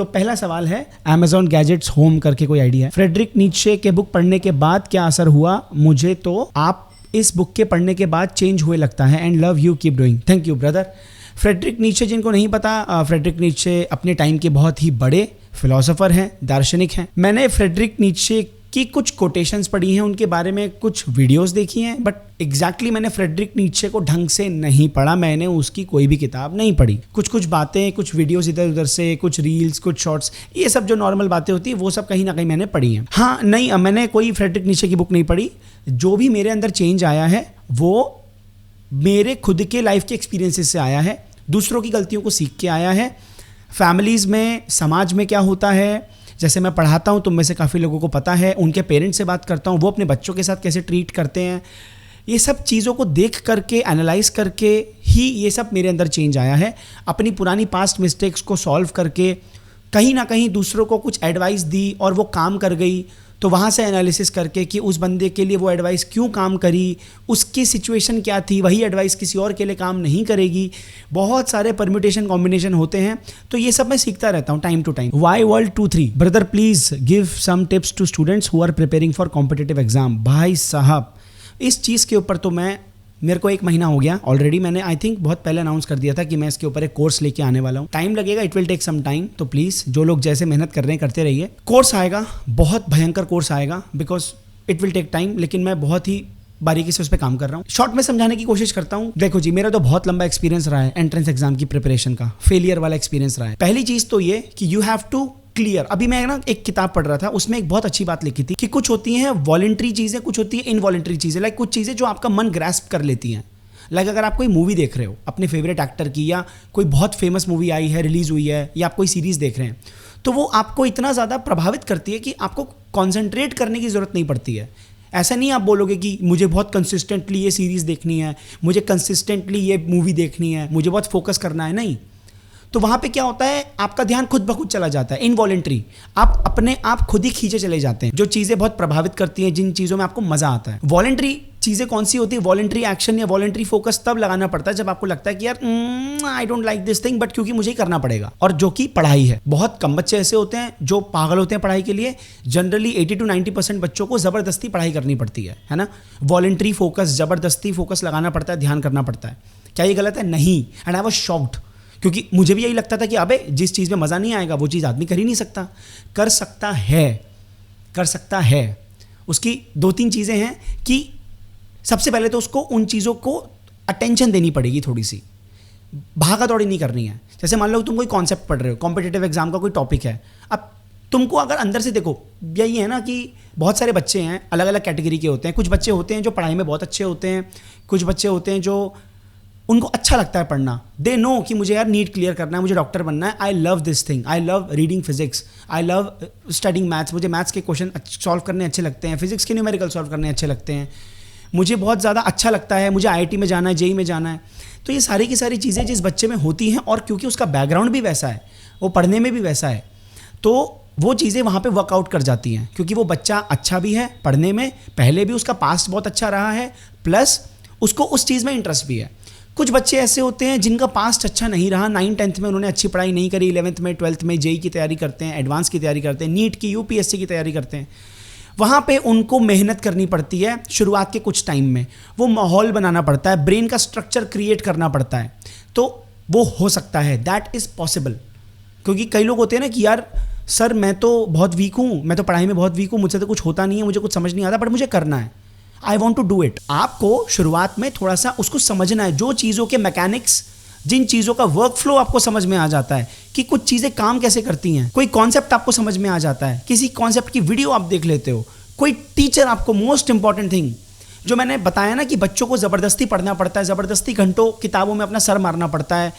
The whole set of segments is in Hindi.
तो पहला सवाल है, Amazon गैजेट्स होम करके कोई आइडिया है? फ्रेडरिक नीत्शे के बुक पढ़ने के बाद क्या असर हुआ? मुझे तो आप इस बुक के पढ़ने के बाद चेंज हुए लगता है and love you, keep doing. Thank you brother. Friedrich Nietzsche, जिनको नहीं पता, फ्रेडरिक नीत्शे अपने टाइम के बहुत ही बड़े फिलोसोफर हैं, दार्शनिक हैं। मैंने फ्रेडरिक नीत्शे की कुछ कोटेशंस पढ़ी हैं, उनके बारे में कुछ वीडियोस देखी हैं, बट एग्जैक्टली मैंने फ्रेडरिक नीत्शे को ढंग से नहीं पढ़ा। मैंने उसकी कोई भी किताब नहीं पढ़ी। कुछ बातें, कुछ वीडियोस इधर उधर से, कुछ रील्स, कुछ शॉर्ट्स, ये सब जो नॉर्मल बातें होती है वो सब कहीं ना कहीं मैंने पढ़ी हैं। हाँ, नहीं, मैंने कोई फ्रेडरिक नीत्शे की बुक नहीं पढ़ी। जो भी मेरे अंदर चेंज आया है वो मेरे खुद के लाइफ के एक्सपीरियंसेस से आया है, दूसरों की गलतियों को सीख के आया है। फैमिलीज़ में, समाज में क्या होता है, जैसे मैं पढ़ाता हूँ, तुम में से काफ़ी लोगों को पता है, उनके पेरेंट्स से बात करता हूँ, वो अपने बच्चों के साथ कैसे ट्रीट करते हैं, ये सब चीज़ों को देख करके, एनालाइज करके ही ये सब मेरे अंदर चेंज आया है। अपनी पुरानी पास्ट मिस्टेक्स को सॉल्व करके कहीं ना कहीं दूसरों को कुछ एडवाइस दी और वो काम कर गई, तो वहाँ से एनालिसिस करके कि उस बंदे के लिए वो एडवाइस क्यों काम करी, उसकी सिचुएशन क्या थी, वही एडवाइस किसी और के लिए काम नहीं करेगी। बहुत सारे परम्यूटेशन कॉम्बिनेशन होते हैं, तो ये सब मैं सीखता रहता हूँ time to time. Y world 2-3 brother, please give some tips to students who are preparing for competitive exam. भाई साहब, इस चीज़ के ऊपर तो मेरे को 1 महीना हो गया ऑलरेडी। मैंने आई थिंक बहुत पहले अनाउंस कर दिया था कि मैं इसके ऊपर एक कोर्स लेके आने वाला हूँ। टाइम लगेगा, it will take some time, तो प्लीज़ जो लोग जैसे मेहनत कर रहे हैं करते रहिए। कोर्स आएगा, बहुत भयंकर कोर्स आएगा, because it will take time, लेकिन मैं बहुत ही बारीकी से उस पर काम कर रहा हूँ। शॉर्ट में समझाने की कोशिश करता हूँ। देखो जी, मेरा तो बहुत लंबा एक्सपीरियंस रहा है एंट्रेंस एग्जाम की प्रिपरेशन का, फेलियर वाला एक्सपीरियंस रहा है। पहली चीज़ तो ये कि यू हैव टू क्लियर। अभी मैं ना एक किताब पढ़ रहा था, उसमें एक बहुत अच्छी बात लिखी थी कि कुछ होती हैं वॉलंटरी चीज़ें, कुछ होती है इनवॉलंटरी चीज़ें। लाइक कुछ चीज़ें जो आपका मन ग्रैस्प कर लेती हैं। लाइक अगर आप कोई मूवी देख रहे हो अपने फेवरेट एक्टर की, या कोई बहुत फेमस मूवी आई है, रिलीज हुई है, या आप कोई सीरीज देख रहे हैं, तो वो आपको इतना ज़्यादा प्रभावित करती है कि आपको कॉन्सेंट्रेट करने की ज़रूरत नहीं पड़ती है। ऐसा नहीं आप बोलोगे कि मुझे बहुत कंसिस्टेंटली ये सीरीज़ देखनी है, मुझे कंसिस्टेंटली ये मूवी देखनी है, मुझे बहुत फोकस करना है, नहीं। तो वहाँ पे क्या होता है, आपका ध्यान खुद ब खुद चला जाता है, इनवॉलंटरी। आप अपने आप खुद ही खींचे चले जाते हैं। जो चीज़ें बहुत प्रभावित करती हैं, जिन चीज़ों में आपको मज़ा आता है। वॉलंटरी चीज़ें कौन सी होती है? वॉलंटरी एक्शन या वॉलंटरी फोकस तब लगाना पड़ता है जब आपको लगता है कि यार I don't like this thing, but क्योंकि मुझे ही करना पड़ेगा। और जो कि पढ़ाई है। बहुत कम बच्चे ऐसे होते हैं जो पागल होते हैं पढ़ाई के लिए। जनरली 80 to 90% बच्चों को ज़बरदस्ती पढ़ाई करनी पड़ती है ना। वॉलंटरी फोकस, ज़बरदस्ती फोकस लगाना पड़ता है, ध्यान करना पड़ता है। क्या ये गलत है? नहीं। एंड आई वाज शॉक्ड, क्योंकि मुझे भी यही लगता था कि अबे जिस चीज़ में मज़ा नहीं आएगा वो चीज़ आदमी कर ही नहीं सकता। कर सकता है। उसकी 2-3 चीज़ें हैं कि सबसे पहले तो उसको उन चीज़ों को अटेंशन देनी पड़ेगी, थोड़ी सी भागा दौड़ी नहीं करनी है। जैसे मान लो तुम कोई कॉन्सेप्ट पढ़ रहे हो, कॉम्पिटिटिव एग्जाम का कोई टॉपिक है। अब तुमको अगर अंदर से देखो, यही है ना कि बहुत सारे बच्चे हैं, अलग अलग कैटेगरी के होते हैं। कुछ बच्चे होते हैं जो पढ़ाई में बहुत अच्छे होते हैं, कुछ बच्चे होते हैं जो उनको अच्छा लगता है पढ़ना। दे नो कि मुझे यार नीट क्लियर करना है, मुझे डॉक्टर बनना है, I love this thing, I love reading physics, I love studying maths, मुझे मैथ्स के क्वेश्चन सॉल्व करने अच्छे लगते हैं, फिजिक्स के न्यूमेरिकल सॉल्व करने अच्छे लगते हैं, मुझे बहुत ज़्यादा अच्छा लगता है, मुझे IIT में जाना है, JEE में जाना है। तो ये सारी की सारी चीज़ें जिस बच्चे में होती हैं, और क्योंकि उसका बैकग्राउंड भी वैसा है, वो पढ़ने में भी वैसा है, तो वो चीज़ें वहाँ पे वर्कआउट कर जाती हैं। क्योंकि वो बच्चा अच्छा भी है पढ़ने में, पहले भी उसका पास्ट बहुत अच्छा रहा है, प्लस उसको उस चीज़ में इंटरेस्ट भी है। कुछ बच्चे ऐसे होते हैं जिनका पास्ट अच्छा नहीं रहा, 9th-10th में उन्होंने अच्छी पढ़ाई नहीं करी, 11th में 12th में JEE की तैयारी करते हैं, एडवांस की तैयारी करते हैं, नीट की, UPSC की तैयारी करते हैं। वहाँ पे उनको मेहनत करनी पड़ती है शुरुआत के कुछ टाइम में, वो माहौल बनाना पड़ता है, ब्रेन का स्ट्रक्चर क्रिएट करना पड़ता है, तो वो हो सकता है, दैट इज़ पॉसिबल। क्योंकि कई लोग होते हैं ना कि यार सर मैं तो बहुत वीक हूँ, मैं तो पढ़ाई में बहुत वीक हूँ, मुझसे तो कुछ होता नहीं है, मुझे कुछ समझ नहीं आता, बट मुझे करना है, I want to do it. आपको शुरुआत में थोड़ा सा उसको समझना है, जो चीज़ों के मैकेनिक्स, जिन चीज़ों का वर्क फ्लो आपको समझ में आ जाता है कि कुछ चीज़ें काम कैसे करती हैं, कोई कॉन्सेप्ट आपको समझ में आ जाता है, किसी कॉन्सेप्ट की वीडियो आप देख लेते हो, कोई टीचर आपको, मोस्ट इंपॉर्टेंट थिंग जो मैंने बताया ना कि बच्चों को ज़बरदस्ती पढ़ना पड़ता है, ज़बरदस्ती घंटों किताबों में अपना सर मारना पड़ता है।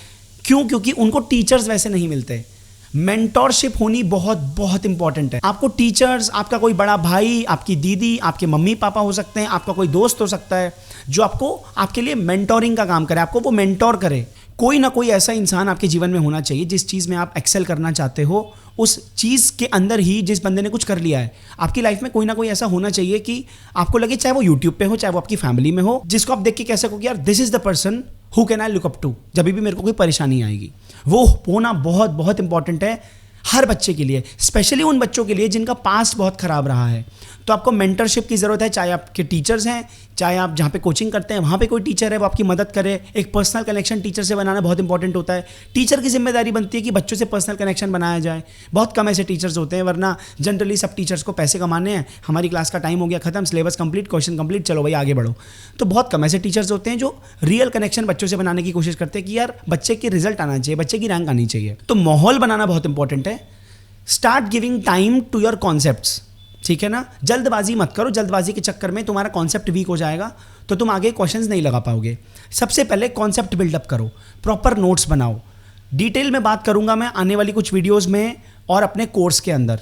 क्यों? क्योंकि उनको टीचर्स वैसे नहीं मिलते। मेंटोरशिप होनी बहुत बहुत इंपॉर्टेंट है। आपको टीचर्स, आपका कोई बड़ा भाई, आपकी दीदी, आपके मम्मी पापा हो सकते हैं, आपका कोई दोस्त हो सकता है जो आपको, आपके लिए मेंटोरिंग का काम करे, आपको वो मेंटोर करे। कोई ना कोई ऐसा इंसान आपके जीवन में होना चाहिए जिस चीज़ में आप एक्सेल करना चाहते हो, उस चीज़ के अंदर ही जिस बंदे ने कुछ कर लिया है। आपकी लाइफ में कोई ना कोई ऐसा होना चाहिए कि आपको लगे, चाहे वो यूट्यूब पे हो, चाहे वो आपकी फैमिली में हो, जिसको आप देख के कह सको कि यार this is the person who can I look up to, जब भी मेरे को कोई परेशानी आएगी। वो होना बहुत बहुत इंपॉर्टेंट है। हर बच्चे के लिए, स्पेशली उन बच्चों के लिए जिनका पास्ट बहुत ख़राब रहा है। तो आपको मेंटरशिप की ज़रूरत है, चाहे आपके टीचर्स हैं, चाहे आप जहाँ पे कोचिंग करते हैं वहाँ पे कोई टीचर है वो आपकी मदद करे। एक पर्सनल कनेक्शन टीचर से बनाना बहुत इंपॉर्टेंट होता है। टीचर की जिम्मेदारी बनती है कि बच्चों से पर्सनल कनेक्शन बनाया जाए। बहुत कम ऐसे टीचर्स होते हैं, वरना जनरली सब टीचर्स को पैसे कमाने हैं, हमारी क्लास का टाइम हो गया खत्म, सिलेबस कंप्लीट, क्वेश्चन कंप्लीट, चलो भाई आगे बढ़ो। तो बहुत कम ऐसे टीचर्स होते हैं जो रियल कनेक्शन बच्चों से बनाने की कोशिश करते हैं कि यार बच्चे की रिजल्ट आना चाहिए, बच्चे की रैंक आनी चाहिए। तो माहौल बनाना बहुत इंपॉर्टेंट है। Start giving time to your concepts, ठीक है ना। जल्दबाजी मत करो, जल्दबाजी के चक्कर में तुम्हारा कॉन्सेप्ट वीक हो जाएगा तो तुम आगे क्वेश्चंस नहीं लगा पाओगे। सबसे पहले कॉन्सेप्ट बिल्डअप करो, प्रॉपर नोट्स बनाओ। डिटेल में बात करूंगा मैं आने वाली कुछ वीडियोस में और अपने कोर्स के अंदर,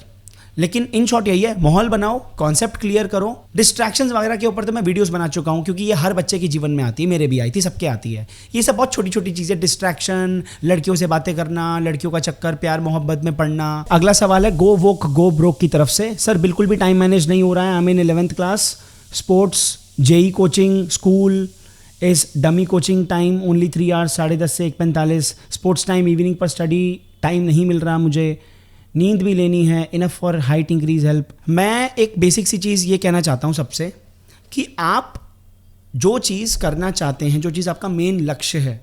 लेकिन इन शॉर्ट यही है, माहौल बनाओ, कॉन्सेप्ट क्लियर करो। डिस्ट्रैक्शंस वगैरह के ऊपर तो मैं वीडियोस बना चुका हूं, क्योंकि ये हर बच्चे के जीवन में आती है, मेरे भी आई थी, सबके आती है। ये सब बहुत छोटी छोटी चीज़ें, डिस्ट्रैक्शन, लड़कियों से बातें करना, लड़कियों का चक्कर, प्यार मोहब्बत में पढ़ना। अगला सवाल है गो वोक गो ब्रोक की तरफ से। सर बिल्कुल भी टाइम मैनेज नहीं हो रहा है। I am in 11th class, sports, JEE coaching, school is dummy coaching time only 3 hours, 10:30 से 1:45, स्पोर्ट्स टाइम, इवनिंग पर स्टडी टाइम नहीं मिल रहा मुझे, नींद भी लेनी है, enough for height increase help. मैं एक बेसिक सी चीज़ ये कहना चाहता हूँ सबसे कि आप जो चीज़ करना चाहते हैं, जो चीज़ आपका मेन लक्ष्य है,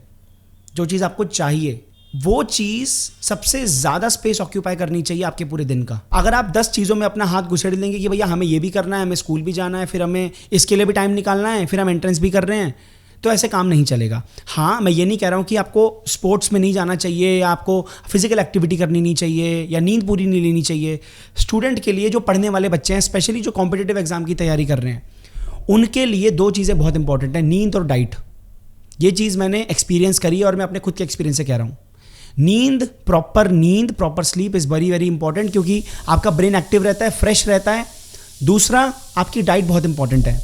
जो चीज़ आपको चाहिए, वो चीज़ सबसे ज़्यादा स्पेस ऑक्यूपाई करनी चाहिए आपके पूरे दिन का। अगर आप 10 चीज़ों में अपना हाथ घुसेड़ लेंगे कि भैया हमें ये भी करना है, हमें स्कूल भी जाना है, फिर हमें इसके लिए भी टाइम निकालना है, फिर हम एंट्रेंस भी कर रहे हैं, तो ऐसे काम नहीं चलेगा। हाँ, मैं ये नहीं कह रहा हूँ कि आपको स्पोर्ट्स में नहीं जाना चाहिए, या आपको फिजिकल एक्टिविटी करनी नहीं चाहिए, या नींद पूरी नहीं लेनी चाहिए। स्टूडेंट के लिए, जो पढ़ने वाले बच्चे हैं, स्पेशली जो कॉम्पिटिटिव एग्जाम की तैयारी कर रहे हैं, उनके लिए 2 चीज़ें बहुत इंपॉर्टेंट है, नींद और डाइट। ये चीज़ मैंने एक्सपीरियंस करी है और मैं अपने खुद के एक्सपीरियंस से कह रहा हूँ। नींद, proper sleep is very very important, क्योंकि आपका ब्रेन एक्टिव रहता है, फ्रेश रहता है। दूसरा, आपकी डाइट बहुत इंपॉर्टेंट है।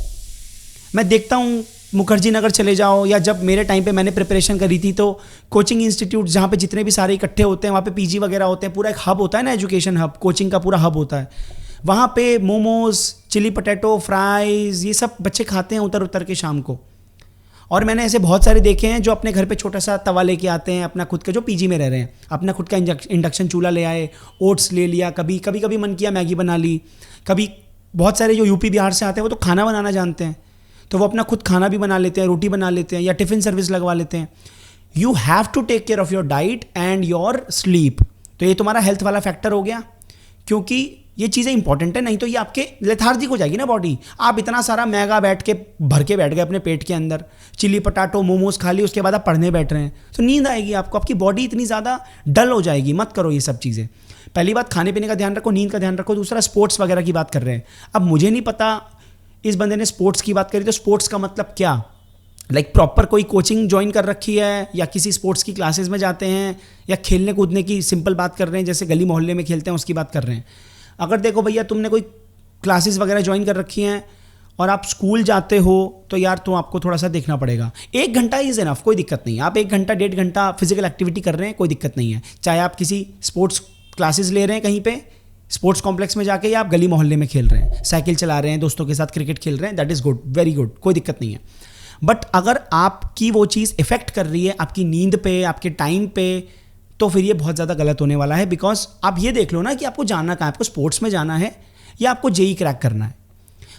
मैं देखता हूँ मुखर्जी नगर चले जाओ, या जब मेरे टाइम पे मैंने प्रिपरेशन करी थी, तो कोचिंग इंस्टीट्यूट जहाँ पे जितने भी सारे इकट्ठे होते हैं, वहाँ पे पीजी वगैरह होते हैं, पूरा एक हब होता है ना, एजुकेशन हब, कोचिंग का पूरा हब होता है। वहाँ पे मोमोज, चिली पटेटो, फ्राइज़, ये सब बच्चे खाते हैं उतर के शाम को। और मैंने ऐसे बहुत सारे देखे हैं जो अपने घर पे छोटा सा तवा लेके आते हैं, अपना खुद का, जो पीजी में रह रहे हैं, अपना खुद का इंडक्शन चूल्हा ले आए, ओट्स ले लिया, कभी मन किया मैगी बना ली। कभी बहुत सारे जो यूपी बिहार से आते हैं वो तो खाना बनाना जानते हैं, तो वो अपना खुद खाना भी बना लेते हैं, रोटी बना लेते हैं, या टिफ़िन सर्विस लगवा लेते हैं। You have to take care of your diet and your sleep. तो ये तुम्हारा हेल्थ वाला फैक्टर हो गया, क्योंकि ये चीज़ें इंपॉर्टेंट है, नहीं तो ये आपके लेथार्जिक हो जाएगी ना बॉडी। आप इतना सारा मैगा भर के बैठ गए अपने पेट के अंदर, चिली पटाटो मोमोज खा ली, उसके बाद आप पढ़ने बैठ रहे हैं, तो नींद आएगी आपको, आपकी बॉडी इतनी ज़्यादा डल हो जाएगी। मत करो ये सब चीज़ें। पहली बात, खाने पीने का ध्यान रखो, नींद का ध्यान रखो। दूसरा, स्पोर्ट्स वगैरह की बात कर रहे हैं। अब मुझे नहीं पता, इस बंदे ने स्पोर्ट्स की बात करी, तो स्पोर्ट्स का मतलब क्या, प्रॉपर कोई कोचिंग ज्वाइन कर रखी है, या किसी स्पोर्ट्स की क्लासेस में जाते हैं, या खेलने कूदने की सिंपल बात कर रहे हैं, जैसे गली मोहल्ले में खेलते हैं उसकी बात कर रहे हैं। अगर देखो भैया तुमने कोई क्लासेस वगैरह ज्वाइन कर रखी हैं और आप स्कूल जाते हो, तो यार तो आपको थोड़ा सा देखना पड़ेगा। 1 घंटा इज इनफ, कोई दिक्कत नहीं है। आप 1 घंटा 1.5 घंटा फिजिकल एक्टिविटी कर रहे हैं, कोई दिक्कत नहीं है। चाहे आप किसी स्पोर्ट्स क्लासेस ले रहे हैं कहीं पे स्पोर्ट्स कॉम्प्लेक्स में जाके, या आप गली मोहल्ले में खेल रहे हैं, साइकिल चला रहे हैं, दोस्तों के साथ क्रिकेट खेल रहे हैं, that is good, very good, कोई दिक्कत नहीं है। बट अगर आपकी वो चीज़ इफेक्ट कर रही है आपकी नींद पे, आपके टाइम पे, तो फिर ये बहुत ज़्यादा गलत होने वाला है। बिकॉज आप ये देख लो ना कि आपको जाना कहाँ है, आपको स्पोर्ट्स में जाना है या आपको जेई क्रैक करना है।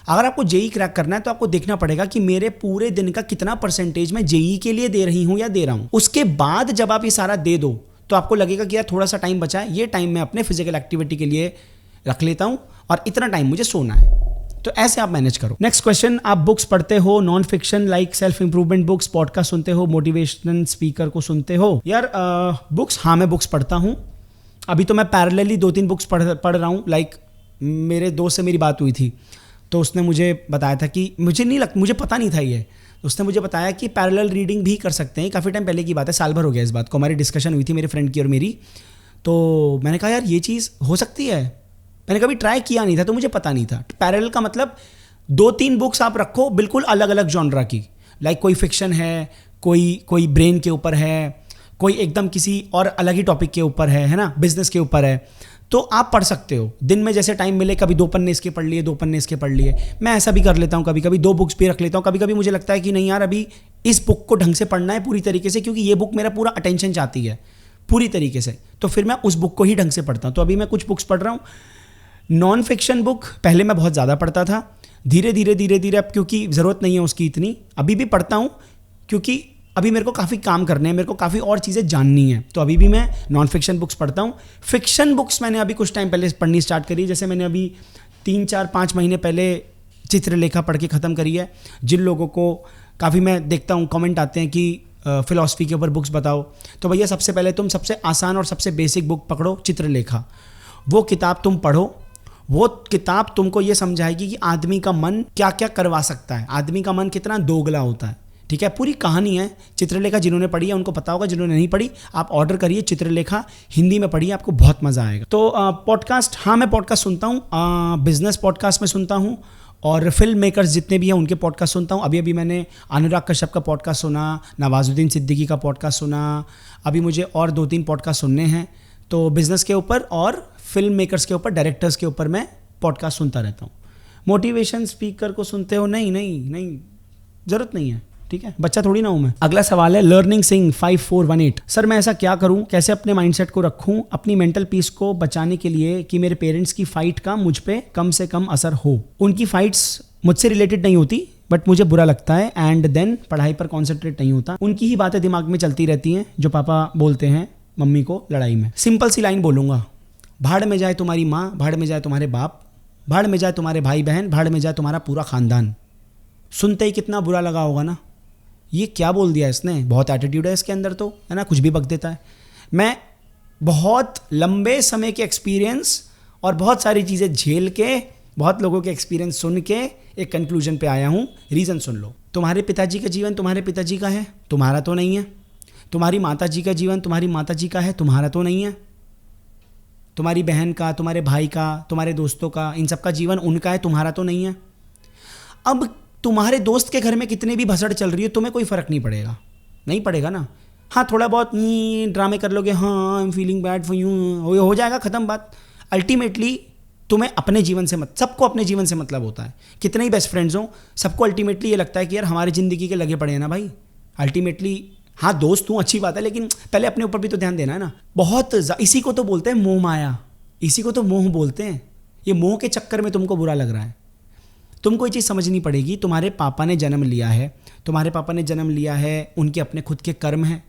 अगर आपको जेई क्रैक करना है तो आपको देखना पड़ेगा कि मेरे पूरे दिन का कितना परसेंटेज मैं जेई के लिए दे रही हूँ या दे रहा हूँ। उसके बाद जब आप ये सारा दे दो तो आपको लगेगा कि यार थोड़ा सा टाइम बचा है, ये टाइम मैं अपने फिजिकल एक्टिविटी के लिए रख लेता हूँ और इतना टाइम मुझे सोना है। तो ऐसे आप मैनेज करो। नेक्स्ट क्वेश्चन, आप बुक्स पढ़ते हो, non fiction like self improvement books, podcast सुनते हो, मोटिवेशनल स्पीकर को सुनते हो? यार बुक्स, हाँ मैं बुक्स पढ़ता हूँ। अभी तो मैं पैरेलली 2-3 बुक्स पढ़ रहा हूँ। लाइक मेरे दोस्त से मेरी बात हुई थी तो उसने मुझे बताया था कि मुझे पता नहीं था ये, उसने मुझे बताया कि पैरेलल रीडिंग भी कर सकते हैं। काफ़ी टाइम पहले की बात है, साल भर हो गया इस बात को, हमारी डिस्कशन हुई थी मेरे फ्रेंड की और मेरी। तो मैंने कहा यार ये चीज़ हो सकती है, मैंने कभी ट्राई किया नहीं था तो मुझे पता नहीं था। पैरेलल का मतलब 2-3 बुक्स आप रखो बिल्कुल अलग अलग जॉनरा की, लाइक कोई फिक्शन है, कोई ब्रेन के ऊपर है, कोई एकदम किसी और अलग ही टॉपिक के ऊपर है ना, बिजनेस के ऊपर है, तो आप पढ़ सकते हो। दिन में जैसे टाइम मिले, कभी 2 पन्ने इसके पढ़ लिए, 2 पन्ने इसके पढ़ लिए। मैं ऐसा भी कर लेता हूँ, कभी कभी 2 बुक्स भी रख लेता हूँ। कभी कभी मुझे लगता है कि नहीं यार अभी इस बुक को ढंग से पढ़ना है पूरी तरीके से, क्योंकि ये बुक मेरा पूरा अटेंशन चाहती है, पूरी तरीके से, तो फिर मैं उस बुक को ही ढंग से पढ़ता हूँ। तो अभी मैं कुछ बुक्स पढ़ रहा हूँ नॉन फिक्शन बुक। पहले मैं बहुत ज़्यादा पढ़ता था, धीरे धीरे अब क्योंकि ज़रूरत नहीं है उसकी इतनी, अभी भी पढ़ता हूँ क्योंकि अभी मेरे को काफ़ी काम करने हैं, मेरे को काफ़ी और चीज़ें जाननी है, तो अभी भी मैं नॉन फिक्शन बुक्स पढ़ता हूँ। फिक्शन बुक्स मैंने अभी कुछ टाइम पहले पढ़नी स्टार्ट करी, जैसे मैंने अभी 3-4-5 महीने पहले चित्रलेखा पढ़ के ख़त्म करी है। जिन लोगों को काफ़ी मैं देखता हूँ कमेंट आते हैं कि फ़िलॉसफी के ऊपर बुक्स बताओ, तो भैया सबसे पहले तुम सबसे आसान और सबसे बेसिक बुक पकड़ो, चित्रलेखा। वो किताब तुम पढ़ो, वो किताब तुमको ये समझाएगी कि आदमी का मन क्या क्या करवा सकता है, आदमी का मन कितना दोगला होता है। ठीक है, पूरी कहानी है चित्रलेखा। जिन्होंने पढ़ी है उनको पता होगा, जिन्होंने नहीं पढ़ी आप ऑर्डर करिए चित्रलेखा, हिंदी में पढ़िए, आपको बहुत मज़ा आएगा। तो पॉडकास्ट, हाँ मैं पॉडकास्ट सुनता हूँ, बिजनेस पॉडकास्ट में सुनता हूँ, और फिल्म मेकर्स जितने भी हैं उनके पॉडकास्ट सुनता हूँ। अभी मैंने अनुराग कश्यप का पॉडकास्ट सुना, नवाजुद्दीन सिद्दीकी का पॉडकास्ट सुना, अभी मुझे और 2-3 पॉडकास्ट सुनने हैं। तो बिज़नेस के ऊपर और फिल्म मेकर्स के ऊपर, डायरेक्टर्स के ऊपर मैं पॉडकास्ट सुनता रहता हूँ। मोटिवेशन स्पीकर को सुनते हो? नहीं, ज़रूरत नहीं है, ठीक है, बच्चा थोड़ी ना हूँ मैं। अगला सवाल है लर्निंग सिंह 5418। सर मैं ऐसा क्या करूँ, कैसे अपने माइंडसेट को रखूँ अपनी मेंटल पीस को बचाने के लिए कि मेरे पेरेंट्स की फाइट का मुझ पे कम से कम असर हो। उनकी फाइट्स मुझसे रिलेटेड नहीं होती, बट मुझे बुरा लगता है, एंड देन पढ़ाई पर कॉन्सेंट्रेट नहीं होता। उनकी ही बातें दिमाग में चलती रहती हैं जो पापा बोलते हैं मम्मी को लड़ाई में। सिंपल सी लाइन बोलूँगा, भाड़ में जाए तुम्हारी माँ, भाड़ में जाए तुम्हारे बाप, भाड़ में जाए तुम्हारे भाई बहन, भाड़ में जाए तुम्हारा पूरा खानदान। सुनते ही कितना बुरा लगा होगा ना, ये क्या बोल दिया इसने, बहुत एटीट्यूड है इसके अंदर, तो है ना, कुछ भी बक देता है। मैं बहुत लंबे समय के एक्सपीरियंस और बहुत सारी चीज़ें झेल के, बहुत लोगों के एक्सपीरियंस सुन के एक कंक्लूजन पे आया हूँ। रीज़न सुन लो। तुम्हारे पिताजी का जीवन तुम्हारे पिताजी का है, तुम्हारा तो नहीं है। तुम्हारी माताजी का जीवन तुम्हारी माताजी का है, तुम्हारा तो नहीं है। तुम्हारी बहन का, तुम्हारे भाई का, तुम्हारे दोस्तों का, इन सब का जीवन उनका है, तुम्हारा तो नहीं है। अब तुम्हारे दोस्त के घर में कितने भी भसड़ चल रही है, तुम्हें कोई फ़र्क नहीं पड़ेगा ना। हाँ थोड़ा बहुत ड्रामे कर लोगे, हाँ I am feeling bad for you, हो जाएगा, ख़त्म बात। अल्टीमेटली तुम्हें अपने जीवन से सबको अपने जीवन से मतलब होता है। कितने ही बेस्ट फ्रेंड्स हों, सबको अल्टीमेटली ये लगता है कि यार हमारी ज़िंदगी के लगे पड़े हैं ना भाई। अल्टीमेटली हाँ दोस्त हूँ अच्छी बात है, लेकिन पहले अपने ऊपर भी तो ध्यान देना है ना। बहुत इसी को तो बोलते हैं मोह माया, इसी को तो मोह बोलते हैं। ये मोह के चक्कर में तुमको बुरा लग रहा है। तुमको ये चीज़ समझनी पड़ेगी, तुम्हारे पापा ने जन्म लिया है, उनके अपने खुद के कर्म हैं,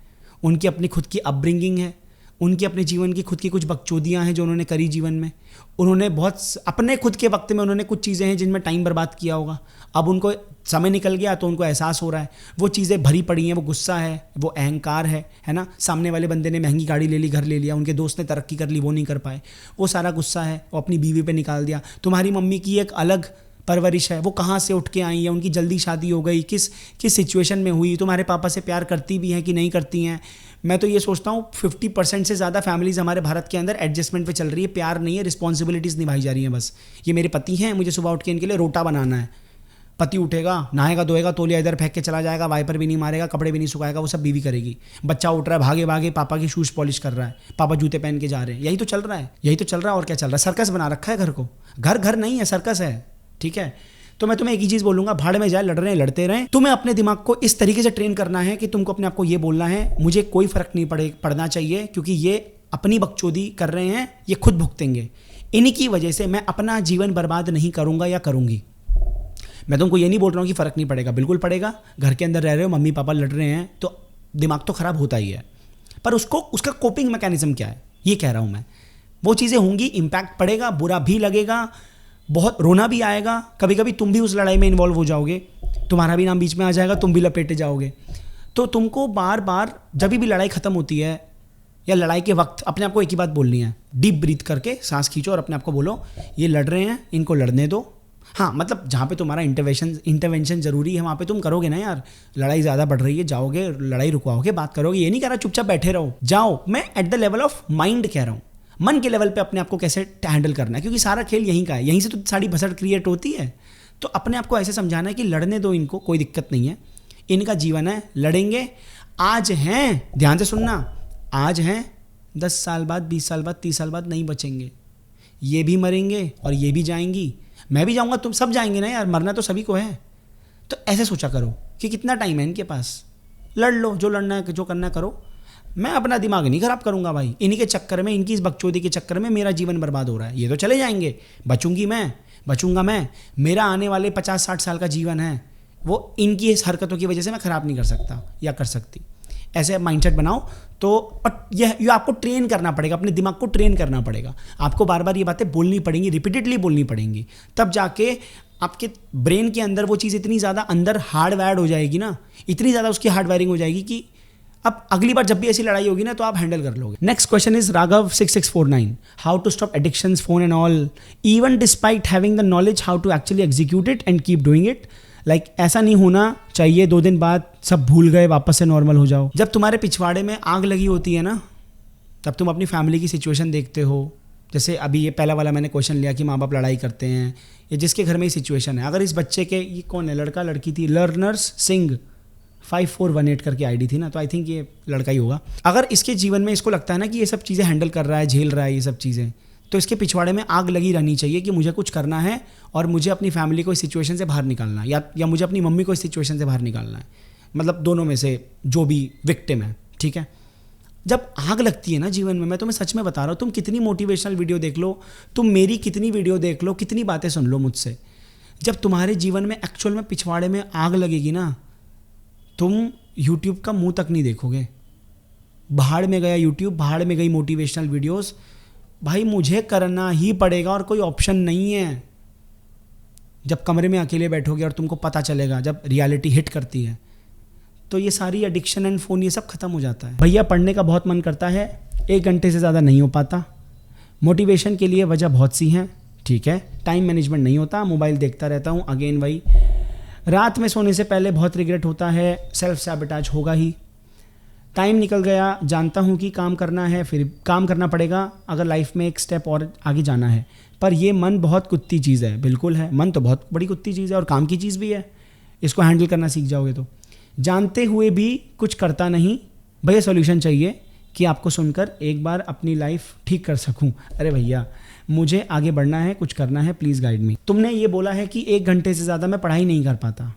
उनकी अपनी खुद की अपब्रिंगिंग है, उनके अपने जीवन की खुद की कुछ बकचोदियाँ हैं जो उन्होंने करी जीवन में। उन्होंने बहुत अपने खुद के वक्त में उन्होंने कुछ चीज़ें हैं जिनमें टाइम बर्बाद किया होगा। अब उनको समय निकल गया तो उनको एहसास हो रहा है, वो चीज़ें भरी पड़ी हैं, वो गुस्सा है, वो अहंकार है ना। सामने वाले बंदे ने महंगी गाड़ी ले ली, घर ले लिया, उनके दोस्त ने तरक्की कर ली, वो नहीं कर पाए, वो सारा गुस्सा है, वो अपनी बीवी पे निकाल दिया। तुम्हारी मम्मी की एक अलग परवरिश है, वो कहाँ से उठ के आई है, उनकी जल्दी शादी हो गई, किस सिचुएशन में हुई, तुम्हारे पापा से प्यार करती भी हैं कि नहीं करती हैं। मैं तो ये सोचता हूँ 50% से ज़्यादा फैमिलीज़ हमारे भारत के अंदर एडजस्टमेंट पे चल रही है, प्यार नहीं है, रिस्पॉन्सिबिलिटीज़ निभाई जा रही हैं बस। ये मेरे पति हैं, मुझे सुबह उठ के इनके लिए रोटा बनाना है। पति उठेगा, नहाएगा धोएगा, तौलिया इधर फेंक के चला जाएगा, वाइपर भी नहीं मारेगा, कपड़े भी नहीं सुखाएगा, वो सब बीवी करेगी। बच्चा उठ रहा है, भागे भागे पापा की शूज़ पॉलिश कर रहा है, पापा जूते पहन के जा रहे हैं। यही तो चल रहा है, और क्या चल रहा है। सर्कस बना रखा है घर को, घर नहीं है, सर्कस है, ठीक है। तो मैं तुम्हें एक ही चीज़ बोलूँगा, भाड़ में जाए, लड़ रहे हैं लड़ते रहें। तुम्हें अपने दिमाग को इस तरीके से ट्रेन करना है कि तुमको अपने आप को ये बोलना है, मुझे कोई फ़र्क नहीं पड़ना चाहिए, क्योंकि ये अपनी बकचोदी कर रहे हैं, ये खुद भुगतेंगे। इन्हीं की वजह से मैं अपना जीवन बर्बाद नहीं करूँगा या करूँगी। मैं तुमको ये नहीं बोल रहा हूँ कि फ़र्क नहीं पड़ेगा, बिल्कुल पड़ेगा। घर के अंदर रह रहे हो, मम्मी पापा लड़ रहे हैं, तो दिमाग तो ख़राब होता ही है, पर उसका कोपिंग मैकेनिज्म क्या है ये कह रहा हूँ मैं। वो चीज़ें होंगी, इम्पैक्ट पड़ेगा, बुरा भी लगेगा, बहुत रोना भी आएगा, कभी कभी तुम भी उस लड़ाई में इन्वॉल्व हो जाओगे, तुम्हारा भी नाम बीच में आ जाएगा, तुम भी लपेटे जाओगे। तो तुमको बार बार जब भी लड़ाई ख़त्म होती है या लड़ाई के वक्त अपने आप को एक ही बात बोलनी है, डीप ब्रीथ करके सांस खींचो और अपने आप को बोलो, ये लड़ रहे हैं, इनको लड़ने दो। हाँ मतलब जहाँ पे तुम्हारा इंटरवेंशन ज़रूरी है वहाँ पे तुम करोगे ना यार। लड़ाई ज़्यादा बढ़ रही है, जाओगे, लड़ाई रुकवाओगे, बात करोगे, ये नहीं कह रहा चुपचाप बैठे रहो, जाओ। मैं at the level of mind कह रहा हूँ, मन के लेवल पे अपने आप को कैसे हैंडल करना है, क्योंकि सारा खेल यहीं का है, यहीं से तो सारी भसड़ क्रिएट होती है। तो अपने आप को ऐसे समझाना है कि लड़ने दो इनको, कोई दिक्कत नहीं है, इनका जीवन है, लड़ेंगे। आज हैं, ध्यान से सुनना, आज हैं, 10 साल बाद, 20 साल बाद, 30 साल बाद नहीं बचेंगे। ये भी मरेंगे और ये भी जाएंगी, मैं भी जाऊँगा, तुम सब जाएंगे ना यार, मरना तो सभी को है। तो ऐसे सोचा करो कि कितना टाइम है इनके पास, लड़ लो, जो लड़ना है, जो करना करो। मैं अपना दिमाग नहीं खराब करूंगा भाई, इन्हीं के चक्कर में, इनकी इस बकचोदी के चक्कर में मेरा जीवन बर्बाद हो रहा है। ये तो चले जाएंगे, बचूंगा मैं, मेरा आने वाले 50-60 साल का जीवन है, वो इनकी इस हरकतों की वजह से मैं खराब नहीं कर सकता या कर सकती। ऐसे माइंडसेट बनाओ। तो ये आपको ट्रेन करना पड़ेगा, अपने दिमाग को ट्रेन करना पड़ेगा। आपको बार बार ये बातें बोलनी पड़ेंगी, रिपीटेडली बोलनी पड़ेंगी, तब जाके आपके ब्रेन के अंदर वो चीज़ इतनी ज़्यादा अंदर हार्डवायर्ड हो जाएगी ना, इतनी ज़्यादा उसकी हार्डवायरिंग हो जाएगी कि अब अगली बार जब भी ऐसी लड़ाई होगी ना तो आप हैंडल कर लोगे। Next question is Raghav 6649, how to stop addictions, phone and all, even despite having the knowledge how to actually execute it and keep doing it. Like ऐसा नहीं होना चाहिए 2 दिन बाद सब भूल गए, वापस से नॉर्मल हो जाओ। जब तुम्हारे पिछवाड़े में आग लगी होती है ना, तब तुम अपनी फैमिली की सिचुएशन देखते हो। जैसे अभी ये पहला वाला मैंने क्वेश्चन लिया कि माँ बाप लड़ाई करते हैं, या जिसके घर में ये सिचुएशन है, अगर इस बच्चे के, ये कौन है, लड़का लड़की थी, लर्नर्स सिंह 5418 करके आईडी थी ना, तो आई थिंक ये लड़का ही होगा। अगर इसके जीवन में इसको लगता है ना कि ये सब चीज़ें हैंडल कर रहा है, झेल रहा है ये सब चीज़ें, तो इसके पिछवाड़े में आग लगी रहनी चाहिए कि मुझे कुछ करना है और मुझे अपनी फैमिली को इस सिचुएशन से बाहर निकालना है, या मुझे अपनी मम्मी को इस सिचुएशन से बाहर निकालना है, मतलब दोनों में से जो भी विक्टिम है, ठीक है। जब आग लगती है ना जीवन में, मैं तुम्हें सच में बता रहा हूँ, तुम कितनी मोटिवेशनल वीडियो देख लो, तुम मेरी कितनी वीडियो देख लो, कितनी बातें सुन लो मुझसे, जब तुम्हारे जीवन में एक्चुअल में पिछवाड़े में आग लगेगी ना, तुम यूट्यूब का मुंह तक नहीं देखोगे। भाड़ में गया यूट्यूब, भाड़ में गई मोटिवेशनल वीडियोस, भाई मुझे करना ही पड़ेगा और कोई ऑप्शन नहीं है। जब कमरे में अकेले बैठोगे और तुमको पता चलेगा, जब रियलिटी हिट करती है, तो ये सारी एडिक्शन एंड फ़ोन ये सब खत्म हो जाता है। भैया पढ़ने का बहुत मन करता है, 1 घंटे से ज़्यादा नहीं हो पाता। मोटिवेशन के लिए वजह बहुत सी हैं, ठीक है, टाइम मैनेजमेंट नहीं होता, मोबाइल देखता रहता हूँ, अगेन वही, रात में सोने से पहले बहुत रिग्रेट होता है, सेल्फ सैबोटेज होगा ही, टाइम निकल गया, जानता हूँ कि काम करना है, फिर काम करना पड़ेगा अगर लाइफ में एक स्टेप और आगे जाना है, पर ये मन बहुत कुत्ती चीज़ है। बिल्कुल है, मन तो बहुत बड़ी कुत्ती चीज़ है और काम की चीज़ भी है, इसको हैंडल करना सीख जाओगे तो। जानते हुए भी कुछ करता नहीं, भैया सॉल्यूशन चाहिए कि आपको सुनकर एक बार अपनी लाइफ ठीक कर सकूं। अरे भैया मुझे आगे बढ़ना है, कुछ करना है, प्लीज़ गाइड मी। तुमने ये बोला है कि 1 घंटे से ज़्यादा मैं पढ़ाई नहीं कर पाता,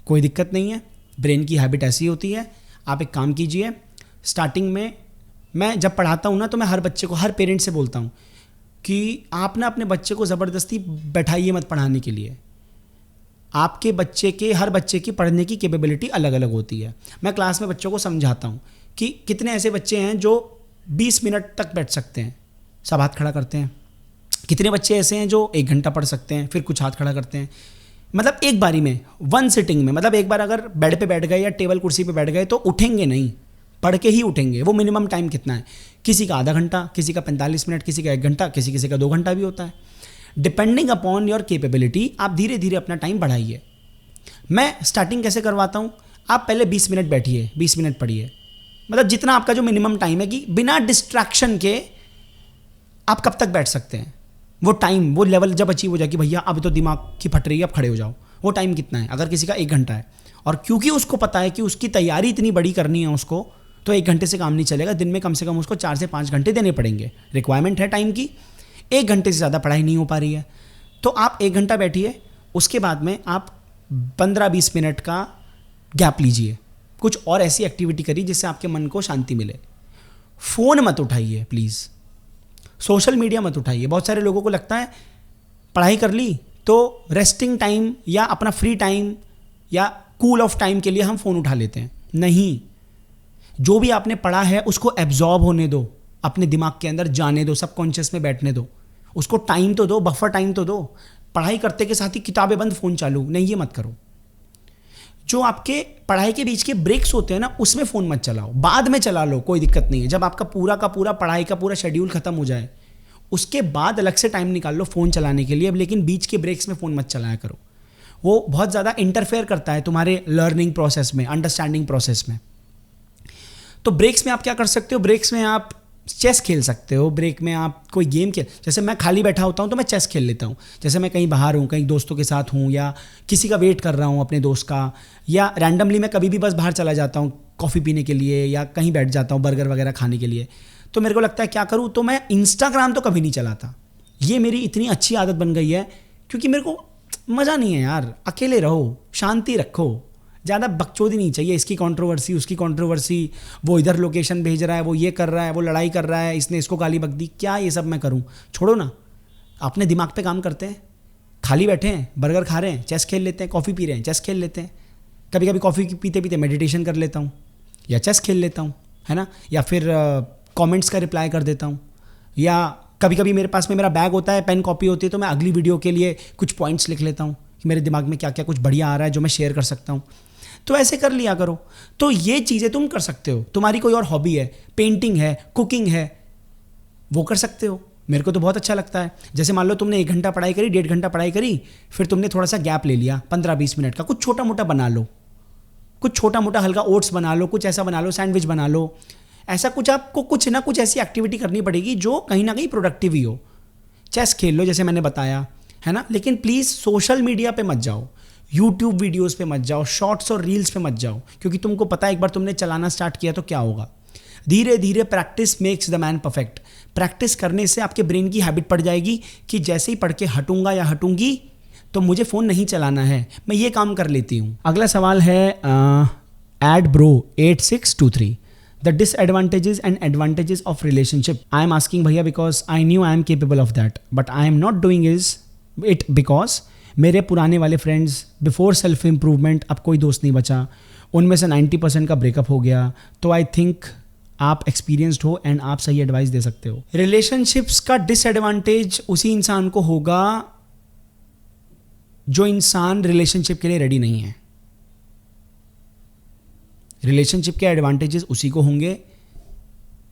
कोई दिक्कत नहीं है, ब्रेन की हैबिट ऐसी होती है। आप एक काम कीजिए, स्टार्टिंग में मैं जब पढ़ाता हूँ ना, तो मैं हर बच्चे को, हर पेरेंट से बोलता हूँ कि आप ना अपने बच्चे को ज़बरदस्ती बैठाइए मत पढ़ाने के लिए। आपके बच्चे के, हर बच्चे की पढ़ने की कैपेबिलिटी अलग अलग होती है। मैं क्लास में बच्चों को समझाता हूँ कि कितने ऐसे बच्चे हैं जो 20 मिनट तक बैठ सकते हैं, सब हाथ खड़ा करते हैं। कितने बच्चे ऐसे हैं जो 1 घंटा पढ़ सकते हैं, फिर कुछ हाथ खड़ा करते हैं। मतलब एक बारी में, 1 सिटिंग में, मतलब एक बार अगर बेड पे बैठ गए या टेबल कुर्सी पे बैठ गए तो उठेंगे नहीं, पढ़ के ही उठेंगे। वो मिनिमम टाइम कितना है, किसी का आधा घंटा, किसी का 45 मिनट, किसी का 1 घंटा, किसी का 2 घंटा भी होता है। डिपेंडिंग अपॉन योर कैपेबिलिटी आप धीरे धीरे अपना टाइम बढ़ाइए। मैं स्टार्टिंग कैसे करवाता हूँ, आप पहले 20 मिनट बैठिए, 20 मिनट पढ़िए, मतलब जितना आपका जो मिनिमम टाइम है कि बिना डिस्ट्रैक्शन के आप कब तक बैठ सकते हैं। वो टाइम, वो लेवल जब अचीव हो जाए कि भैया अब तो दिमाग की फट रही है, अब खड़े हो जाओ, वो टाइम कितना है। अगर किसी का 1 घंटा है और क्योंकि उसको पता है कि उसकी तैयारी इतनी बड़ी करनी है उसको, तो 1 घंटे से काम नहीं चलेगा, दिन में कम से कम उसको 4 से 5 घंटे देने पड़ेंगे, रिक्वायरमेंट है टाइम की। 1 घंटे से ज़्यादा पढ़ाई नहीं हो पा रही है तो आप 1 घंटा बैठिए, उसके बाद में आप 15-20 मिनट का गैप लीजिए, कुछ और ऐसी एक्टिविटी करिए जिससे आपके मन को शांति मिले। फ़ोन मत उठाइए प्लीज़, सोशल मीडिया मत उठाइए। बहुत सारे लोगों को लगता है पढ़ाई कर ली तो रेस्टिंग टाइम या अपना फ्री टाइम या कूल ऑफ टाइम के लिए हम फ़ोन उठा लेते हैं। नहीं, जो भी आपने पढ़ा है उसको एब्जॉर्ब होने दो, अपने दिमाग के अंदर जाने दो, सबकॉन्शियस में बैठने दो, उसको टाइम तो दो, बफर टाइम तो दो। पढ़ाई करते के साथ ही किताबें बंद, फ़ोन चालू, नहीं, ये मत करो। जो आपके पढ़ाई के बीच के ब्रेक्स होते हैं ना, उसमें फ़ोन मत चलाओ, बाद में चला लो, कोई दिक्कत नहीं है। जब आपका पूरा का पूरा पढ़ाई का पूरा शेड्यूल खत्म हो जाए, उसके बाद अलग से टाइम निकाल लो फ़ोन चलाने के लिए, लेकिन बीच के ब्रेक्स में फ़ोन मत चलाया करो। वो बहुत ज़्यादा इंटरफेयर करता है तुम्हारे लर्निंग प्रोसेस में, अंडरस्टैंडिंग प्रोसेस में। तो ब्रेक्स में आप क्या कर सकते हो, ब्रेक्स में आप चेस खेल सकते हो, ब्रेक में आप कोई गेम खेल, जैसे मैं खाली बैठा होता हूँ तो मैं चेस खेल लेता हूँ। जैसे मैं कहीं बाहर हूँ, कहीं दोस्तों के साथ हूँ या किसी का वेट कर रहा हूँ अपने दोस्त का, या रैंडमली मैं कभी भी बस बाहर चला जाता हूँ कॉफ़ी पीने के लिए या कहीं बैठ जाता हूँ बर्गर वगैरह खाने के लिए, तो मेरे को लगता है क्या करूँ, तो मैं इंस्टाग्राम तो कभी नहीं चलाता। ये मेरी इतनी अच्छी आदत बन गई है क्योंकि मेरे को मज़ा नहीं है यार, अकेले रहो, शांति रखो, ज़्यादा बकचोदी नहीं चाहिए, इसकी कंट्रोवर्सी उसकी कंट्रोवर्सी, वो इधर लोकेशन भेज रहा है, वो ये कर रहा है, वो लड़ाई कर रहा है, इसने इसको गाली बक दी, क्या ये सब मैं करूँ? छोड़ो ना, अपने दिमाग पे काम करते हैं। खाली बैठे हैं, बर्गर खा रहे हैं, चेस खेल लेते हैं, कॉफ़ी पी रहे हैं, चेस खेल लेते हैं। कभी कभी कॉफ़ी पीते पीते मेडिटेशन कर लेता हूँ या चेस खेल लेता हूँ, है ना, या फिर कमेंट्स का रिप्लाई कर देता हूँ, या कभी कभी मेरे पास में मेरा बैग होता है, पेन कॉपी होती है, तो मैं अगली वीडियो के लिए कुछ पॉइंट्स लिख लेता हूँ कि मेरे दिमाग में क्या क्या कुछ बढ़िया आ रहा है जो मैं शेयर कर सकता हूँ। तो ऐसे कर लिया करो। तो ये चीज़ें तुम कर सकते हो। तुम्हारी कोई और हॉबी है, पेंटिंग है, कुकिंग है, वो कर सकते हो। मेरे को तो बहुत अच्छा लगता है। जैसे मान लो तुमने 1 घंटा पढ़ाई करी, 1.5 घंटा पढ़ाई करी, फिर तुमने थोड़ा सा गैप ले लिया 15-20 मिनट का, कुछ छोटा मोटा बना लो, कुछ छोटा मोटा हल्का ओट्स बना लो, कुछ ऐसा बना लो, सैंडविच बना लो, ऐसा कुछ आपको कुछ ना कुछ ऐसी एक्टिविटी करनी पड़ेगी जो कहीं ना कहीं प्रोडक्टिव ही हो। चेस खेल लो जैसे मैंने बताया, है ना, लेकिन प्लीज़ सोशल मीडिया पे मत जाओ, यूट्यूब वीडियोस पे मत जाओ, शॉर्ट्स और रील्स पे मत जाओ, क्योंकि तुमको पता है एक बार तुमने चलाना स्टार्ट किया तो क्या होगा। धीरे धीरे practice makes the man perfect. Practice करने से आपके ब्रेन की हैबिट पड़ जाएगी कि जैसे ही पढ़ के हटूंगा या हटूंगी तो मुझे फ़ोन नहीं चलाना है, मैं ये काम कर लेती हूँ। अगला सवाल है एड ब्रो 8623, the disadvantages and advantages of relationship. I am asking भैया because I knew I am capable of that, but I am not doing it because मेरे पुराने वाले फ्रेंड्स बिफोर सेल्फ इम्प्रूवमेंट अब कोई दोस्त नहीं बचा, उनमें से 90% का ब्रेकअप हो गया। तो आई थिंक आप एक्सपीरियंस्ड हो एंड आप सही एडवाइस दे सकते हो। रिलेशनशिप्स का डिसएडवांटेज उसी इंसान को होगा जो इंसान रिलेशनशिप के लिए रेडी नहीं है। रिलेशनशिप के एडवांटेजेस उसी को होंगे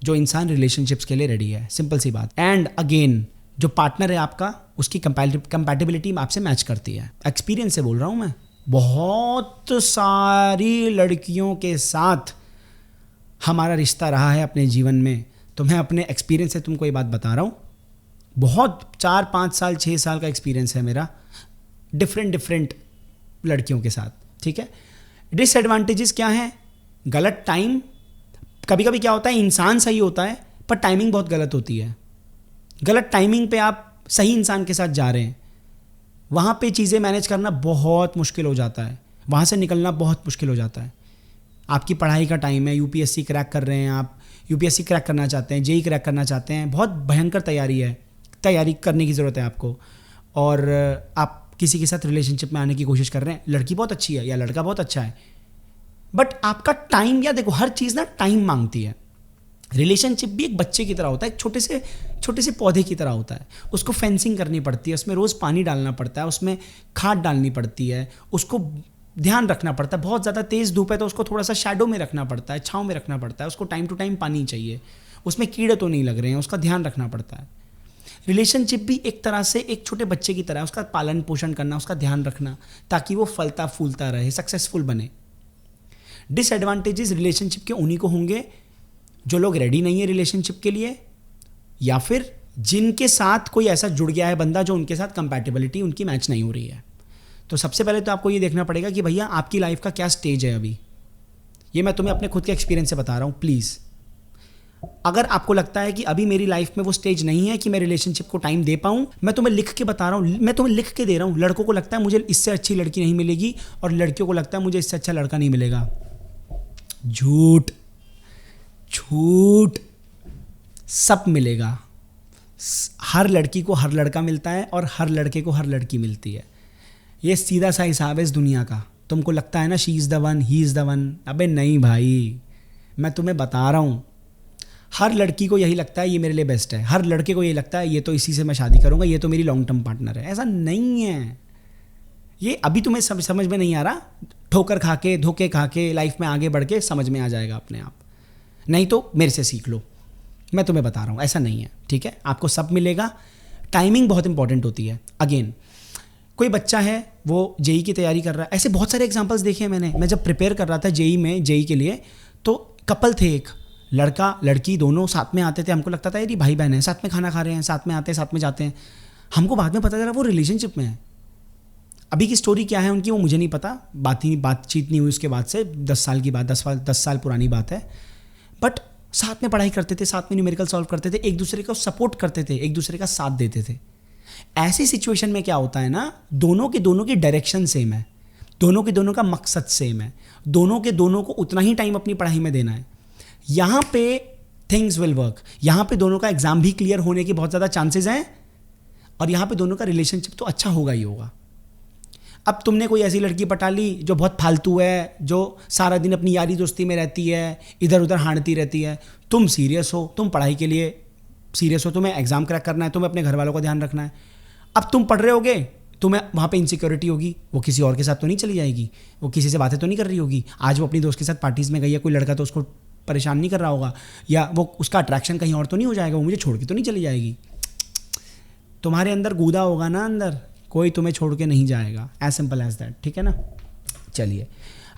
जो इंसान रिलेशनशिप्स के लिए रेडी है, सिंपल सी बात। एंड अगेन जो पार्टनर है आपका, उसकी कंपैटिबिलिटी आपसे मैच करती है। एक्सपीरियंस से बोल रहा हूं मैं, बहुत सारी लड़कियों के साथ हमारा रिश्ता रहा है अपने जीवन में, तो मैं अपने एक्सपीरियंस से तुमको ये बात बता रहा हूँ। बहुत 4-5 साल 6 साल का एक्सपीरियंस है मेरा डिफरेंट लड़कियों के साथ, ठीक है। डिसएडवांटेजेस क्या हैं? गलत टाइम। कभी कभी क्या होता है, इंसान सही होता है पर टाइमिंग बहुत गलत होती है। गलत टाइमिंग पे आप सही इंसान के साथ जा रहे हैं, वहाँ पे चीज़ें मैनेज करना बहुत मुश्किल हो जाता है, वहाँ से निकलना बहुत मुश्किल हो जाता है। आपकी पढ़ाई का टाइम है, यूपीएससी क्रैक कर रहे हैं आप, यूपीएससी क्रैक करना चाहते हैं, जेई क्रैक करना चाहते हैं, बहुत भयंकर तैयारी करने की ज़रूरत है आपको, और आप किसी के साथ रिलेशनशिप में आने की कोशिश कर रहे हैं। लड़की बहुत अच्छी है या लड़का बहुत अच्छा है, बट आपका टाइम, या देखो हर चीज़ ना टाइम मांगती है। रिलेशनशिप भी एक बच्चे की तरह होता है, एक छोटे से पौधे की तरह होता है। उसको फेंसिंग करनी पड़ती है, उसमें रोज़ पानी डालना पड़ता है, उसमें खाद डालनी पड़ती है, उसको ध्यान रखना पड़ता है। बहुत ज़्यादा तेज़ धूप है तो उसको थोड़ा सा शैडो में रखना पड़ता है, छाँव में रखना पड़ता है, उसको टाइम टू टाइम पानी चाहिए, उसमें कीड़े तो नहीं लग रहे हैं, उसका ध्यान रखना पड़ता है। रिलेशनशिप भी एक तरह से एक छोटे बच्चे की तरह है, उसका पालन पोषण करना, उसका ध्यान रखना, ताकि वो फलता फूलता रहे, सक्सेसफुल बने। डिसएडवांटेजेस रिलेशनशिप के उन्हीं को होंगे जो लोग रेडी नहीं है रिलेशनशिप के लिए, या फिर जिनके साथ कोई ऐसा जुड़ गया है बंदा जो उनके साथ कंपैटिबिलिटी उनकी मैच नहीं हो रही है। तो सबसे पहले तो आपको ये देखना पड़ेगा कि भैया आपकी लाइफ का क्या स्टेज है अभी। ये मैं तुम्हें अपने खुद के एक्सपीरियंस से बता रहा हूँ। प्लीज़, अगर आपको लगता है कि अभी मेरी लाइफ में वो स्टेज नहीं है कि मैं रिलेशनशिप को टाइम दे पाऊँ, मैं तुम्हें लिख के बता रहा हूँ, मैं तुम्हें लिख के दे रहा हूँ। लड़कों को लगता है मुझे इससे अच्छी लड़की नहीं मिलेगी, और लड़कियों को लगता है मुझे इससे अच्छा लड़का नहीं मिलेगा। झूठ, सब मिलेगा। हर लड़की को हर लड़का मिलता है और हर लड़के को हर लड़की मिलती है। ये सीधा सा हिसाब है इस दुनिया का। तुमको लगता है ना she is the one, he is the one, अबे नहीं भाई, मैं तुम्हें बता रहा हूँ, हर लड़की को यही लगता है ये मेरे लिए बेस्ट है, हर लड़के को ये लगता है ये तो इसी से मैं शादी करूँगा, ये तो मेरी लॉन्ग टर्म पार्टनर है। ऐसा नहीं है। ये अभी तुम्हें समझ में नहीं आ रहा, ठोकर खा के धोखे खा के लाइफ में आगे बढ़ के समझ में आ जाएगा अपने आप। नहीं तो मेरे से सीख लो, मैं तुम्हें बता रहा हूँ ऐसा नहीं है, ठीक है। आपको सब मिलेगा। टाइमिंग बहुत इंपॉर्टेंट होती है। अगेन, कोई बच्चा है वो जेई की तैयारी कर रहा है, ऐसे बहुत सारे एग्जांपल्स देखे हैं मैंने। मैं जब प्रिपेयर कर रहा था जेई के लिए, तो कपल थे, एक लड़का लड़की दोनों साथ में आते थे। हमको लगता था यार ये भाई बहन है, साथ में खाना खा रहे हैं, साथ में आते हैं, साथ में जाते हैं। हमको बाद में पता चला वो रिलेशनशिप में है। अभी की स्टोरी क्या है उनकी वो मुझे नहीं पता, बातचीत नहीं हुई उसके बाद से, 10 साल की बात, 10 साल पुरानी बात है। बट साथ में पढ़ाई करते थे, साथ में न्यूमेरिकल सॉल्व करते थे, एक दूसरे को सपोर्ट करते थे, एक दूसरे का साथ देते थे। ऐसी सिचुएशन में क्या होता है ना, दोनों की डायरेक्शन सेम है, दोनों के दोनों का मकसद सेम है, दोनों के दोनों को उतना ही टाइम अपनी पढ़ाई में देना है। यहाँ पे थिंग्स विल वर्क, यहाँ पे दोनों का एग्जाम भी क्लियर होने के बहुत ज़्यादा चांसेस हैं और यहाँ पे दोनों का रिलेशनशिप तो अच्छा होगा ही होगा। अब तुमने कोई ऐसी लड़की पटा ली जो बहुत फालतू है, जो सारा दिन अपनी यारी दोस्ती में रहती है, इधर उधर हांडती रहती है, तुम सीरियस हो, तुम पढ़ाई के लिए सीरियस हो, तुम्हें एग्जाम क्रैक करना है, तुम्हें अपने घर वालों का ध्यान रखना है। अब तुम पढ़ रहे होगे, तुम्हें वहाँ पे इनसिक्योरिटी होगी, वो किसी और के साथ तो नहीं चली जाएगी, वो किसी से बातें तो नहीं कर रही होगी, आज वो अपनी दोस्त के साथ पार्टीज़ में गई है, कोई लड़का तो उसको परेशान नहीं कर रहा होगा, या वो उसका अट्रैक्शन कहीं और तो नहीं हो जाएगा, वो मुझे छोड़ के तो नहीं चली जाएगी। तुम्हारे अंदर गूदा होगा ना अंदर, कोई तुम्हें छोड़ के नहीं जाएगा, एज सिंपल एज दैट, ठीक है ना। चलिए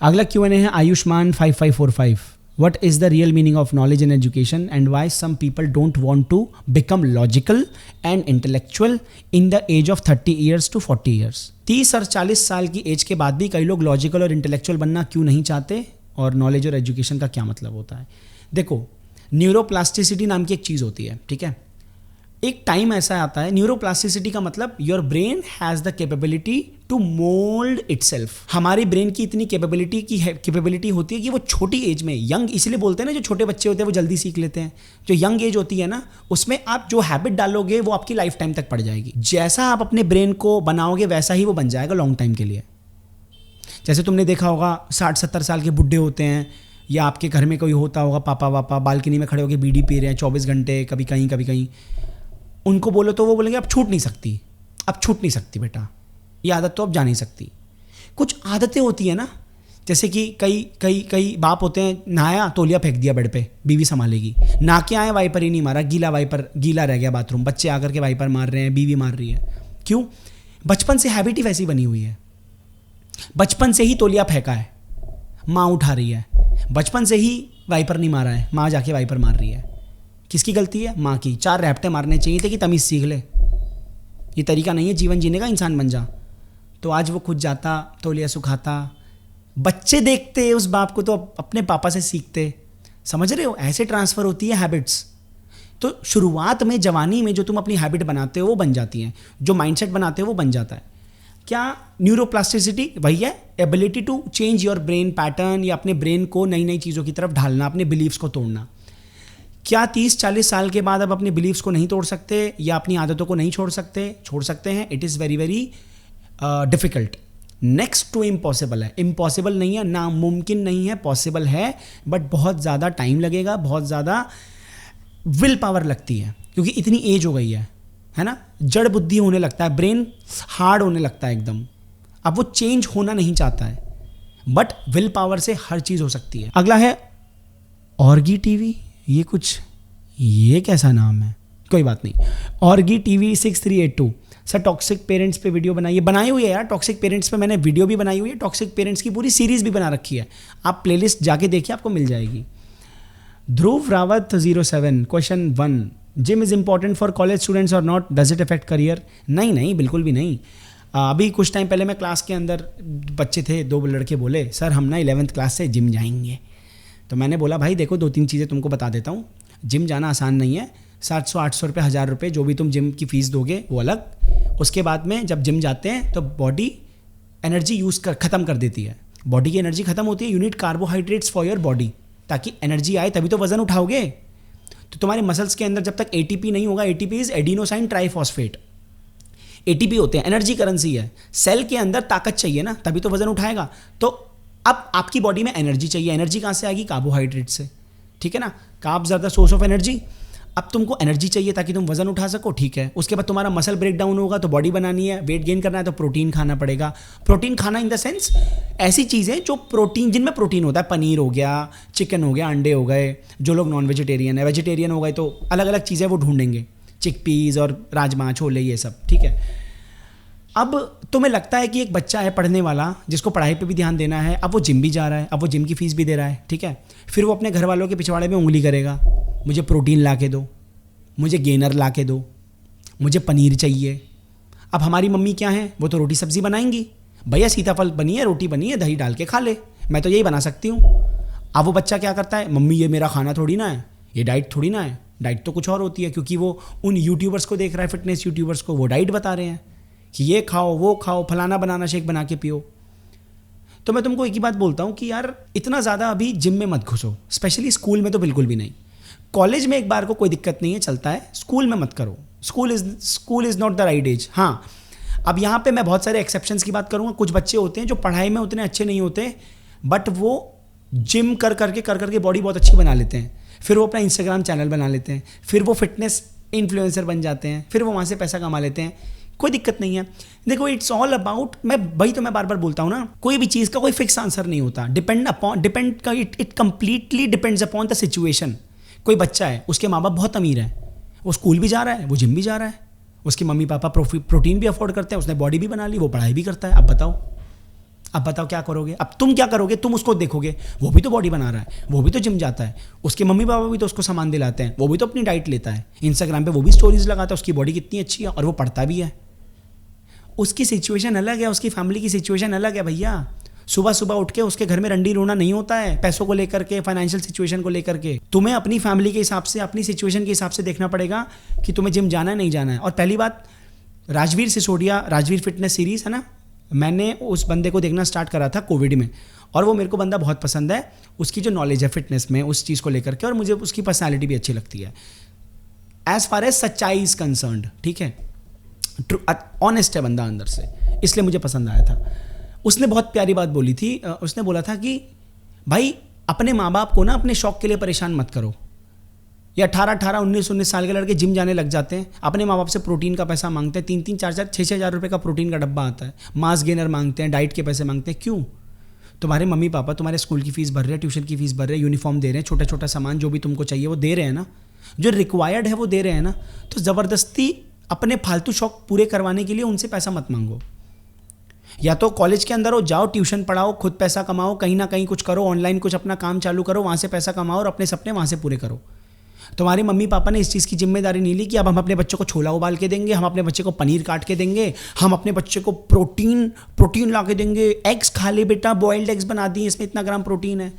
अगला Q&A है Ayushman 5545। What is the real meaning of knowledge and education and why some people don't want to become logical and intellectual in the age of 30 years to 40 years? 30 और 40 साल की एज के बाद भी कई लोग लॉजिकल और इंटेलेक्चुअल बनना क्यों नहीं चाहते, और नॉलेज और एजुकेशन का क्या मतलब होता है। देखो, न्यूरोप्लास्टिसिटी नाम की एक चीज़ होती है, ठीक है। एक टाइम ऐसा आता है, न्यूरोप्लास्टिसिटी का मतलब your brain has the capability to mould itself. हमारी ब्रेन की इतनी कैपेबिलिटी होती है कि वो छोटी एज में, यंग इसलिए बोलते हैं ना, जो छोटे बच्चे होते हैं वो जल्दी सीख लेते हैं, जो यंग एज होती है ना, उसमें आप जो हैबिट डालोगे वो आपकी लाइफ टाइम तक पड़ जाएगी। जैसा आप अपने ब्रेन को बनाओगे वैसा ही वो बन जाएगा लॉन्ग टाइम के लिए। जैसे तुमने देखा होगा 60-70 साल के बुढ़े होते हैं, या आपके घर में कोई होता होगा पापा वापा बालकनी में खड़े होकर बीड़ी पी रहे हैं 24 घंटे, कभी कहीं। उनको बोलो तो वो बोलेंगे अब छूट नहीं सकती बेटा, ये आदत तो अब जा नहीं सकती। कुछ आदतें होती है ना, जैसे कि कई बाप होते हैं, नहाया तौलिया फेंक दिया बेड पे, बीवी संभालेगी, नहा के आए वाइपर ही नहीं मारा, गीला रह गया बाथरूम, बच्चे आकर के वाइपर मार रहे हैं, बीवी मार रही है। क्यों? बचपन से हैबिट ही वैसी बनी हुई है, बचपन से ही तौलिया फेंका है, माँ उठा रही है, बचपन से ही वाइपर नहीं मारा है, माँ जाके वाइपर मार रही है। किसकी गलती है? माँ की। 4 रैपटे मारने चाहिए थे कि तमीज़ सीख ले, ये तरीका नहीं है जीवन जीने का, इंसान बन जा। तो आज वो खुद जाता तौलिया सुखाता, बच्चे देखते उस बाप को तो अपने पापा से सीखते। समझ रहे हो? ऐसे ट्रांसफ़र होती है हैबिट्स। तो शुरुआत में, जवानी में जो तुम अपनी हैबिट बनाते हो वो बन जाती हैं, जो माइंडसेट बनाते हो वो बन जाता है। क्या न्यूरोप्लास्टिसिटी वही है, ability to change your brain pattern, या अपने ब्रेन को नई नई चीज़ों की तरफ ढालना, अपने बिलीव्स को तोड़ना। क्या 30-40 साल के बाद आप अपने बिलीव्स को नहीं तोड़ सकते या अपनी आदतों को नहीं छोड़ सकते हैं? It is very very difficult, next to impossible है। इम्पॉसिबल नहीं है, नामुमकिन नहीं है, पॉसिबल है, बट बहुत ज़्यादा टाइम लगेगा, बहुत ज़्यादा विल पावर लगती है, क्योंकि इतनी एज हो गई है ना, जड़ बुद्धि होने लगता है, ब्रेन हार्ड होने लगता है एकदम। अब वो चेंज होना नहीं चाहता है, बट विल पावर से हर चीज़ हो सकती है। अगला है ऑर्गी टीवी, ये कैसा नाम है, कोई बात नहीं। Orgy TV 6382, sir toxic parents पे वीडियो बनाई हुई है यार, टॉक्सिक पेरेंट्स पे मैंने वीडियो भी बनाई हुई है, टॉक्सिक पेरेंट्स की पूरी सीरीज़ भी बना रखी है, आप प्लेलिस्ट जाके देखिए, आपको मिल जाएगी। Dhruv Rawat 07, question 1, gym is important for college students और not, does it affect career? नहीं, बिल्कुल भी नहीं। अभी कुछ टाइम पहले मैं क्लास के अंदर, बच्चे थे, 2 लड़के बोले सर हम ना 11th क्लास से जिम जाएंगे। तो मैंने बोला भाई देखो 2-3 चीज़ें तुमको बता देता हूँ, जिम जाना आसान नहीं है, 700-800 रुपये, 1000 रुपये जो भी तुम जिम की फ़ीस दोगे वो अलग। उसके बाद में जब जिम जाते हैं तो बॉडी एनर्जी ख़त्म कर देती है, बॉडी की एनर्जी ख़त्म होती है, you need carbohydrates for your body, ताकि एनर्जी आए तभी तो वज़न उठाओगे। तो तुम्हारे मसल्स के अंदर जब तक एटीपी नहीं होगा, ATP is adenosine triphosphate, ATP होते हैं, एनर्जी करेंसी है। सेल के अंदर ताकत चाहिए ना, तभी तो वज़न उठाएगा। तो अब आपकी बॉडी में एनर्जी चाहिए, एनर्जी कहाँ से आएगी? कार्बोहाइड्रेट से, ठीक है ना, carbs are the source of energy. अब तुमको एनर्जी चाहिए ताकि तुम वजन उठा सको, ठीक है। उसके बाद तुम्हारा मसल ब्रेक डाउन होगा तो बॉडी बनानी है, वेट गेन करना है तो प्रोटीन खाना पड़ेगा। प्रोटीन खाना इन द सेंस ऐसी चीज़ें जो प्रोटीन, जिनमें प्रोटीन होता है, पनीर हो गया, चिकन हो गया, अंडे हो गए। जो लोग नॉन वेजिटेरियन है, वेजिटेरियन हो गए तो अलग अलग चीज़ें वो ढूंढेंगे, चिकपीस और राजमा, छोले, ये सब, ठीक है। अब तुम्हें लगता है कि एक बच्चा है पढ़ने वाला, जिसको पढ़ाई पे भी ध्यान देना है, अब वो जिम भी जा रहा है, अब वो जिम की फीस भी दे रहा है, ठीक है। फिर वो अपने घर वालों के पिछवाड़े में उंगली करेगा, मुझे प्रोटीन ला के दो, मुझे गेनर ला के दो, मुझे पनीर चाहिए। अब हमारी मम्मी क्या है, वो तो रोटी सब्जी बनाएंगी, भैया सीताफल बनी है, रोटी बनी है, दही डाल के खा ले, मैं तो यही बना सकती हूँ। अब वो बच्चा क्या करता है, मम्मी ये मेरा खाना थोड़ी ना है, ये डाइट थोड़ी ना है, डाइट तो कुछ और होती है, क्योंकि वो उन यूट्यूबर्स को देख रहा है, फिटनेस यूट्यूबर्स को, वो डाइट बता रहे हैं कि ये खाओ, वो खाओ, फलाना बनाना शेक बना के पियो। तो मैं तुमको एक ही बात बोलता हूँ कि यार इतना ज़्यादा अभी जिम में मत घुसो, स्पेशली स्कूल में तो बिल्कुल भी नहीं। कॉलेज में एक बार को कोई दिक्कत नहीं है, चलता है, स्कूल में मत करो। School is not the right age. हाँ, अब यहाँ पे मैं बहुत सारे एक्सेप्शंस की बात करूँगा। कुछ बच्चे होते हैं जो पढ़ाई में उतने अच्छे नहीं होते, बट वो जिम कर करके बॉडी बहुत अच्छी बना लेते हैं, फिर वो अपना इंस्टाग्राम चैनल बना लेते हैं, फिर वो फिटनेस इन्फ्लुएंसर बन जाते हैं, फिर वो वहाँ से पैसा कमा लेते हैं। कोई दिक्कत नहीं है। देखो, इट्स ऑल अबाउट, मैं बार बार बोलता हूँ ना, कोई भी चीज़ का कोई फिक्स आंसर नहीं होता। It completely depends upon the situation. कोई बच्चा है, उसके माँ बाप बहुत अमीर हैं, वो स्कूल भी जा रहा है, वो जिम भी जा रहा है, उसके मम्मी पापा प्रोटीन भी अफोर्ड करते हैं, उसने बॉडी भी बना ली, वो पढ़ाई भी करता है। अब बताओ क्या करोगे? अब तुम क्या करोगे? तुम उसको देखोगे, वो भी तो बॉडी बना रहा है, वो भी तो जिम जाता है, उसके मम्मी पापा भी तो उसको सामान दिलाते हैं, वो भी तो अपनी डाइट लेता है, इंस्टाग्राम पे वो भी स्टोरीज लगाता है, उसकी बॉडी कितनी अच्छी है और वो पढ़ता भी है। उसकी सिचुएशन अलग है, उसकी फैमिली की सिचुएशन अलग है भैया। सुबह सुबह उठ के उसके घर में रंडी रोना नहीं होता है पैसों को लेकर के, फाइनेंशियल सिचुएशन को लेकर के। तुम्हें अपनी फैमिली के हिसाब से, अपनी सिचुएशन के हिसाब से देखना पड़ेगा कि तुम्हें जिम जाना है नहीं जाना है। और पहली बात, राजवीर सिसोदिया, राजवीर फिटनेस सीरीज़ है ना, मैंने उस बंदे को देखना स्टार्ट करा था कोविड में, और वो मेरे को बंदा बहुत पसंद है। उसकी जो नॉलेज है फिटनेस में, उस चीज़ को लेकर के, और मुझे उसकी पर्सनैलिटी भी अच्छी लगती है एज फार एज सच्चाई इज कंसर्न्ड। ठीक है, ऑनेस्ट है बंदा अंदर से, इसलिए मुझे पसंद आया था। उसने बहुत प्यारी बात बोली थी। उसने बोला था कि भाई अपने माँ बाप को ना अपने शौक के लिए परेशान मत करो। ये 18, 19 साल के लड़के जिम जाने लग जाते हैं, अपने माँ बाप से प्रोटीन का पैसा मांगते हैं, 3, 4, 6 हज़ार रुपये का प्रोटीन का डब्बा आता है, मास गेनर मांगते हैं, डाइट के पैसे मांगते हैं। क्यों? तुम्हारे मम्मी पापा तुम्हारे स्कूल की फीस भर रहे हैं, ट्यूशन की फीस भर रहे हैं, यूनिफॉर्म दे रहे हैं, छोटा छोटा सामान जो भी तुमको चाहिए वो दे रहे हैं ना, जो रिक्वायर्ड है वो दे रहे हैं ना। तो ज़बरदस्ती अपने फालतू शौक पूरे करवाने के लिए उनसे पैसा मत मांगो। या तो कॉलेज के अंदर हो, जाओ ट्यूशन पढ़ाओ, खुद पैसा कमाओ, कहीं ना कहीं कुछ करो, ऑनलाइन कुछ अपना काम चालू करो, वहाँ से पैसा कमाओ और अपने सपने वहाँ से पूरे करो। तुम्हारे मम्मी पापा ने इस चीज़ की जिम्मेदारी नहीं ली कि अब हम अपने बच्चे को छोला उबाल के देंगे, हम अपने बच्चे को पनीर काट के देंगे, हम अपने बच्चे को प्रोटीन ला के देंगे, एग्स खा ले बेटा, बॉइल्ड एग्स बना दिए, इसमें इतना ग्राम प्रोटीन है।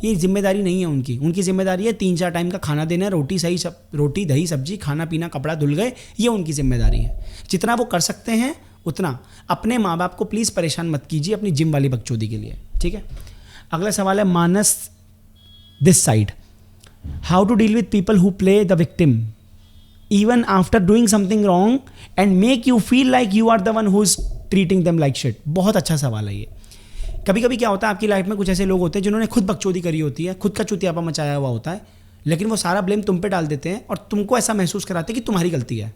ये जिम्मेदारी नहीं है उनकी। उनकी जिम्मेदारी है 3-4 टाइम का खाना देना, रोटी दही सब्जी, खाना पीना, कपड़ा धुल गए, ये उनकी जिम्मेदारी है। जितना वो कर सकते हैं उतना। अपने माँ बाप को प्लीज़ परेशान मत कीजिए अपनी जिम वाली बकचोदी के लिए। ठीक है, अगला सवाल है Manas this side, how to deal with people who play the victim even after doing something wrong and make you feel like you are the one who is treating them like shit. बहुत अच्छा सवाल है ये। कभी कभी क्या होता है आपकी लाइफ में, कुछ ऐसे लोग होते हैं जिन्होंने खुद बकचोदी करी होती है, खुद का चुतियापा मचाया हुआ होता है, लेकिन वो सारा ब्लेम तुम पे डाल देते हैं और तुमको ऐसा महसूस कराते हैं कि तुम्हारी गलती है।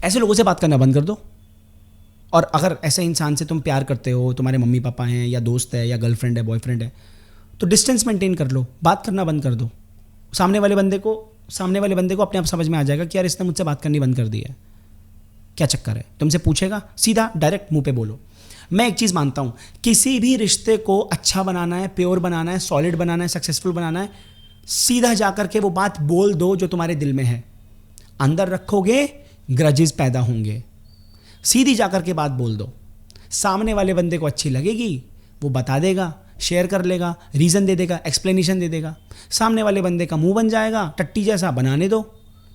ऐसे लोगों से बात करना बंद कर दो। और अगर ऐसे इंसान से तुम प्यार करते हो, तुम्हारे मम्मी पापा हैं या दोस्त है या गर्लफ्रेंड है, बॉयफ्रेंड है, तो डिस्टेंस मेंटेन कर लो, बात करना बंद कर दो। सामने वाले बंदे को अपने आप समझ में आ जाएगा कि यार इसने मुझसे बात करनी बंद कर दी है, क्या चक्कर है। तुमसे पूछेगा, सीधा डायरेक्ट मुंह पे बोलो। मैं एक चीज़ मानता हूँ, किसी भी रिश्ते को अच्छा बनाना है, प्योर बनाना है, सॉलिड बनाना है, सक्सेसफुल बनाना है, सीधा जाकर के वो बात बोल दो जो तुम्हारे दिल में है। अंदर रखोगे, ग्रजेस पैदा होंगे। सीधी जाकर के बात बोल दो। सामने वाले बंदे को अच्छी लगेगी, वो बता देगा, शेयर कर लेगा, रीज़न दे देगा, एक्सप्लेनेशन दे देगा। सामने वाले बंदे का मुंह बन जाएगा, टट्टी जैसा बनाने दो।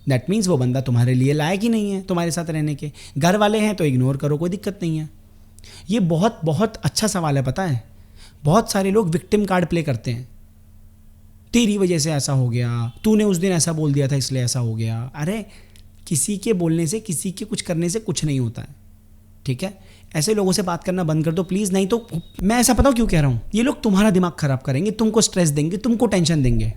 दैट मीन्स वो बंदा तुम्हारे लिए लायक ही नहीं है तुम्हारे साथ रहने के। घर वाले हैं तो इग्नोर करो, कोई दिक्कत नहीं है। ये बहुत बहुत अच्छा सवाल है, पता है। बहुत सारे लोग विक्टिम कार्ड प्ले करते हैं, तेरी वजह से ऐसा हो गया, तूने उस दिन ऐसा बोल दिया था इसलिए ऐसा हो गया। अरे किसी के बोलने से, किसी के कुछ करने से कुछ नहीं होता है। ठीक है, ऐसे लोगों से बात करना बंद कर दो प्लीज़। नहीं तो मैं ऐसा पता क्यों कह रहा हूँ, ये लोग तुम्हारा दिमाग खराब करेंगे, तुमको स्ट्रेस देंगे, तुमको टेंशन देंगे,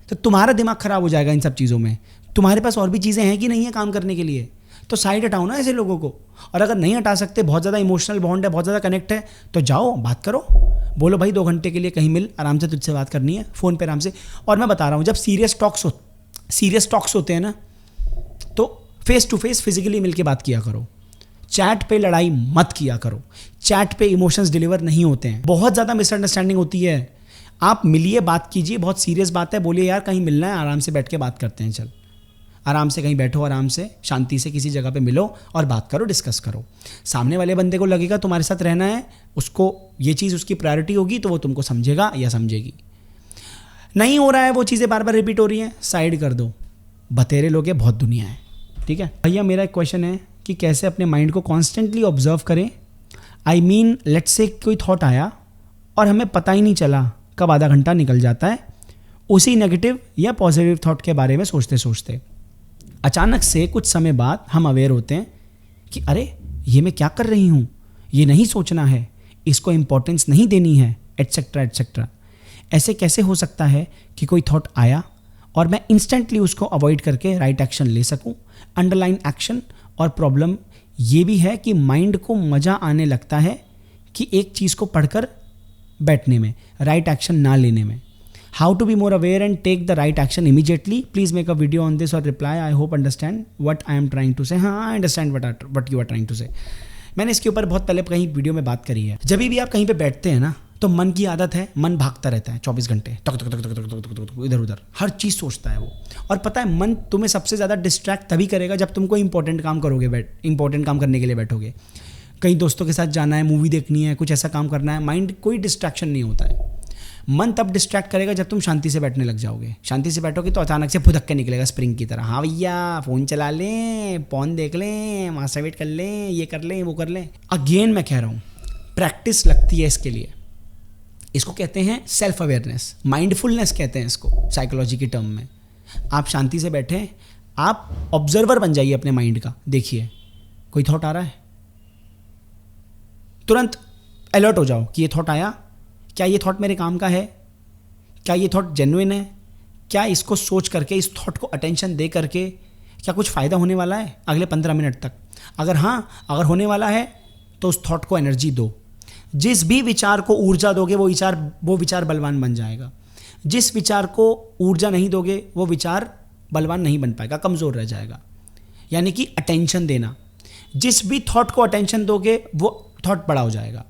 तो तुम्हारा दिमाग खराब हो जाएगा इन सब चीज़ों में। तुम्हारे पास और भी चीज़ें हैं कि नहीं है काम करने के लिए, तो साइड हटाओ ना ऐसे लोगों को। और अगर नहीं हटा सकते, बहुत ज़्यादा इमोशनल बॉन्ड है, बहुत ज़्यादा कनेक्ट है, तो जाओ बात करो, बोलो भाई 2 घंटे के लिए कहीं मिल, आराम से तुझसे बात करनी है, फ़ोन पे आराम से। और मैं बता रहा हूँ, जब सीरियस टॉक्स होते हैं ना, तो फेस टू फेस फिजिकली मिलके बात किया करो। चैट पे लड़ाई मत किया करो, चैट पे इमोशंस डिलीवर नहीं होते हैं, बहुत ज़्यादा मिसअंडरस्टैंडिंग होती है। आप मिलिए, बात कीजिए, बहुत सीरियस बात है, बोलिए यार कहीं मिलना है, आराम से बैठ के बात करते हैं, चल आराम से कहीं बैठो, आराम से शांति से किसी जगह पे मिलो और बात करो, डिस्कस करो। सामने वाले बंदे को लगेगा तुम्हारे साथ रहना है, उसको ये चीज़ उसकी प्रायोरिटी होगी, तो वो तुमको समझेगा या समझेगी। नहीं हो रहा है, वो चीज़ें बार बार रिपीट हो रही हैं, साइड कर दो। बतेरे लोग हैं, बहुत दुनिया है। ठीक है भैया, मेरा एक क्वेश्चन है कि कैसे अपने माइंड को कॉन्स्टेंटली ऑब्जर्व करें आई मीन लेट्स से कोई थॉट आया और हमें पता ही नहीं चला कब आधा घंटा निकल जाता है उसी नेगेटिव या पॉजिटिव थॉट के बारे में सोचते सोचते। अचानक से कुछ समय बाद हम अवेयर होते हैं कि अरे ये मैं क्या कर रही हूँ, ये नहीं सोचना है, इसको इम्पोर्टेंस नहीं देनी है, एटसेट्रा एटसेट्रा। ऐसे कैसे हो सकता है कि कोई थॉट आया और मैं इंस्टेंटली उसको अवॉइड करके राइट एक्शन ले सकूँ, अंडरलाइन एक्शन। और प्रॉब्लम ये भी है कि माइंड को मज़ा आने लगता है कि एक चीज़ को पढ़कर बैठने में, राइट एक्शन ना लेने में। How to be more aware and take the right action immediately, please make a video on this और reply. I hope understand what I am trying to say. हाँ, I understand what you are trying to say. मैंने इसके ऊपर बहुत पहले कहीं वीडियो में बात करी है। जब भी आप कहीं पे बैठते हैं ना, तो मन की आदत है, मन भागता रहता है 24 घंटे, तक तक तक तक तक तक तक इधर उधर, हर चीज़ सोचता है वो। और पता है, मन तुम्हें सबसे ज़्यादा डिस्ट्रैक्ट तभी करेगा जब तुम कोई इंपॉर्टेंट काम करोगे, इंपॉर्टेंट काम करने के लिए बैठोगे। कहीं दोस्तों के साथ जाना है, मूवी देखनी है, कुछ ऐसा काम करना है, माइंड कोई डिस्ट्रैक्शन नहीं होता है। मन तब डिस्ट्रैक्ट करेगा जब तुम शांति से बैठने लग जाओगे। शांति से बैठोगे तो अचानक से फुदक के निकलेगा स्प्रिंग की तरह। हाँ भैया, फ़ोन चला लें, पॉन देख लें, मास्टरबेट कर लें, ये कर लें, वो कर लें। अगेन मैं कह रहा हूँ, प्रैक्टिस लगती है इसके लिए। इसको कहते हैं सेल्फ अवेयरनेस, माइंडफुलनेस कहते हैं इसको साइकोलॉजी की टर्म में। आप शांति से बैठे, आप ऑब्जर्वर बन जाइए अपने माइंड का। देखिए कोई थॉट आ रहा है, तुरंत अलर्ट हो जाओ कि ये थॉट आया, क्या ये थॉट मेरे काम का है, क्या ये थॉट जेन्युइन है, क्या इसको सोच करके, इस थॉट को अटेंशन दे करके क्या कुछ फ़ायदा होने वाला है अगले 15 मिनट तक। अगर हाँ, अगर होने वाला है तो उस थॉट को एनर्जी दो। जिस भी विचार को ऊर्जा दोगे वो विचार बलवान बन जाएगा। जिस विचार को ऊर्जा नहीं दोगे वो विचार बलवान नहीं बन पाएगा, कमज़ोर रह जाएगा। यानी कि अटेंशन देना, जिस भी थॉट को अटेंशन दोगे वो थॉट बड़ा हो जाएगा।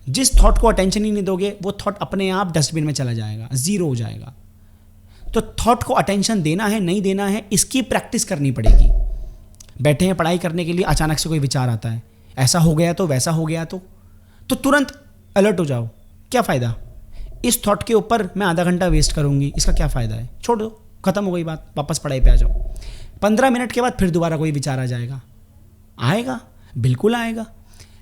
जिस थॉट को अटेंशन ही नहीं दोगे वो थॉट अपने आप डस्टबिन में चला जाएगा, ज़ीरो हो जाएगा। तो थॉट को अटेंशन देना है, नहीं देना है, इसकी प्रैक्टिस करनी पड़ेगी। बैठे हैं पढ़ाई करने के लिए, अचानक से कोई विचार आता है, ऐसा हो गया तो, वैसा हो गया तो तुरंत अलर्ट हो जाओ। क्या फ़ायदा, इस थॉट के ऊपर मैं आधा घंटा वेस्ट करूंगी, इसका क्या फ़ायदा है, छोड़ दो, खत्म हो गई बात, वापस पढ़ाई पे आ जाओ। 15 मिनट के बाद फिर दोबारा कोई विचार आ जाएगा, आएगा, बिल्कुल आएगा।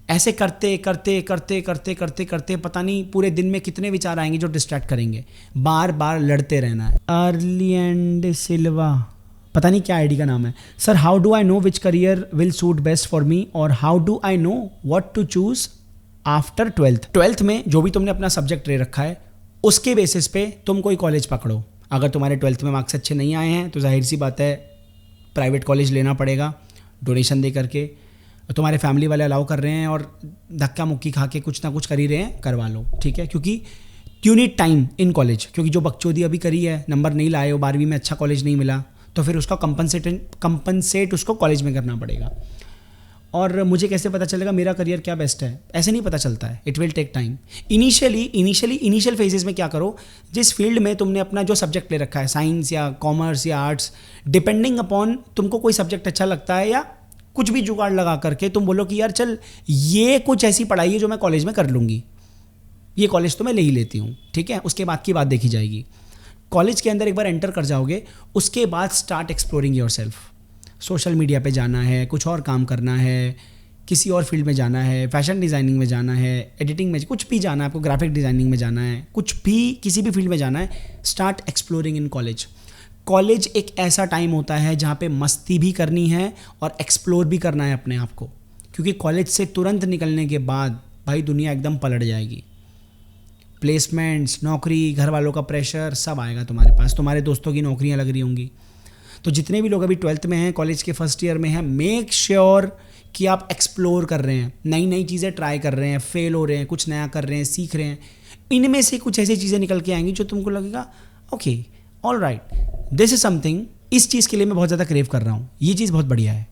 ऐसे करते करते करते करते करते करते पता नहीं पूरे दिन में कितने विचार आएंगे जो डिस्ट्रैक्ट करेंगे। बार बार लड़ते रहना है। अर्ली एंड सिल्वा, पता नहीं क्या आईडी का नाम है। Sir, how do I know which career will suit best for me और how do I know what to choose after 12th में जो भी तुमने अपना सब्जेक्ट ले रखा है उसके बेसिस पे तुम कोई कॉलेज पकड़ो। अगर तुम्हारे 12th में मार्क्स अच्छे नहीं आए हैं तो जाहिर सी बात है प्राइवेट कॉलेज लेना पड़ेगा डोनेशन दे करके। तुम्हारे फैमिली वाले अलाउ कर रहे हैं और धक्का मुक्की खा के कुछ ना कुछ कर ही रहे हैं, करवा लो, ठीक है। क्योंकि you need time in college, क्योंकि जो बकचोदी अभी करी है, नंबर नहीं लाए हो, 12वीं में अच्छा कॉलेज नहीं मिला, तो फिर उसका कंपनसेट उसको कॉलेज में करना पड़ेगा। और मुझे कैसे पता चलेगा मेरा करियर क्या बेस्ट है, ऐसे नहीं पता चलता है, it will take time. Initial phases में क्या करो, जिस फील्ड में तुमने अपना जो सब्जेक्ट ले रखा है, साइंस या कॉमर्स या आर्ट्स, डिपेंडिंग अपॉन तुमको कोई सब्जेक्ट अच्छा लगता है या कुछ भी जुगाड़ लगा करके तुम बोलो कि यार चल ये कुछ ऐसी पढ़ाई है जो मैं कॉलेज में कर लूँगी, ये कॉलेज तो मैं ले ही लेती हूँ, ठीक है। उसके बाद की बात देखी जाएगी। कॉलेज के अंदर एक बार एंटर कर जाओगे, उसके बाद start exploring yourself. Social media पे जाना है, कुछ और काम करना है, किसी और फील्ड में जाना है, फैशन डिज़ाइनिंग में जाना है, एडिटिंग में, कुछ भी जाना है आपको, ग्राफिक डिज़ाइनिंग में जाना है, कुछ भी किसी भी फील्ड में जाना है, start exploring in college. College एक ऐसा टाइम होता है जहाँ पे मस्ती भी करनी है और एक्सप्लोर भी करना है अपने आप को, क्योंकि कॉलेज से तुरंत निकलने के बाद भाई दुनिया एकदम पलट जाएगी। प्लेसमेंट्स, नौकरी, घर वालों का प्रेशर सब आएगा तुम्हारे पास, तुम्हारे दोस्तों की नौकरियाँ लग रही होंगी। तो जितने भी लोग अभी 12th में हैं, कॉलेज के फर्स्ट ईयर में हैं, मेक श्योर कि आप एक्सप्लोर कर रहे हैं, नई नई चीज़ें ट्राई कर रहे हैं, फेल हो रहे हैं, कुछ नया कर रहे हैं, सीख रहे हैं। इनमें से कुछ ऐसी चीज़ें निकल के आएंगी जो तुमको लगेगा okay all right, this is something, इस चीज़ के लिए मैं बहुत ज़्यादा क्रेव कर रहा हूँ, ये चीज़ बहुत बढ़िया है,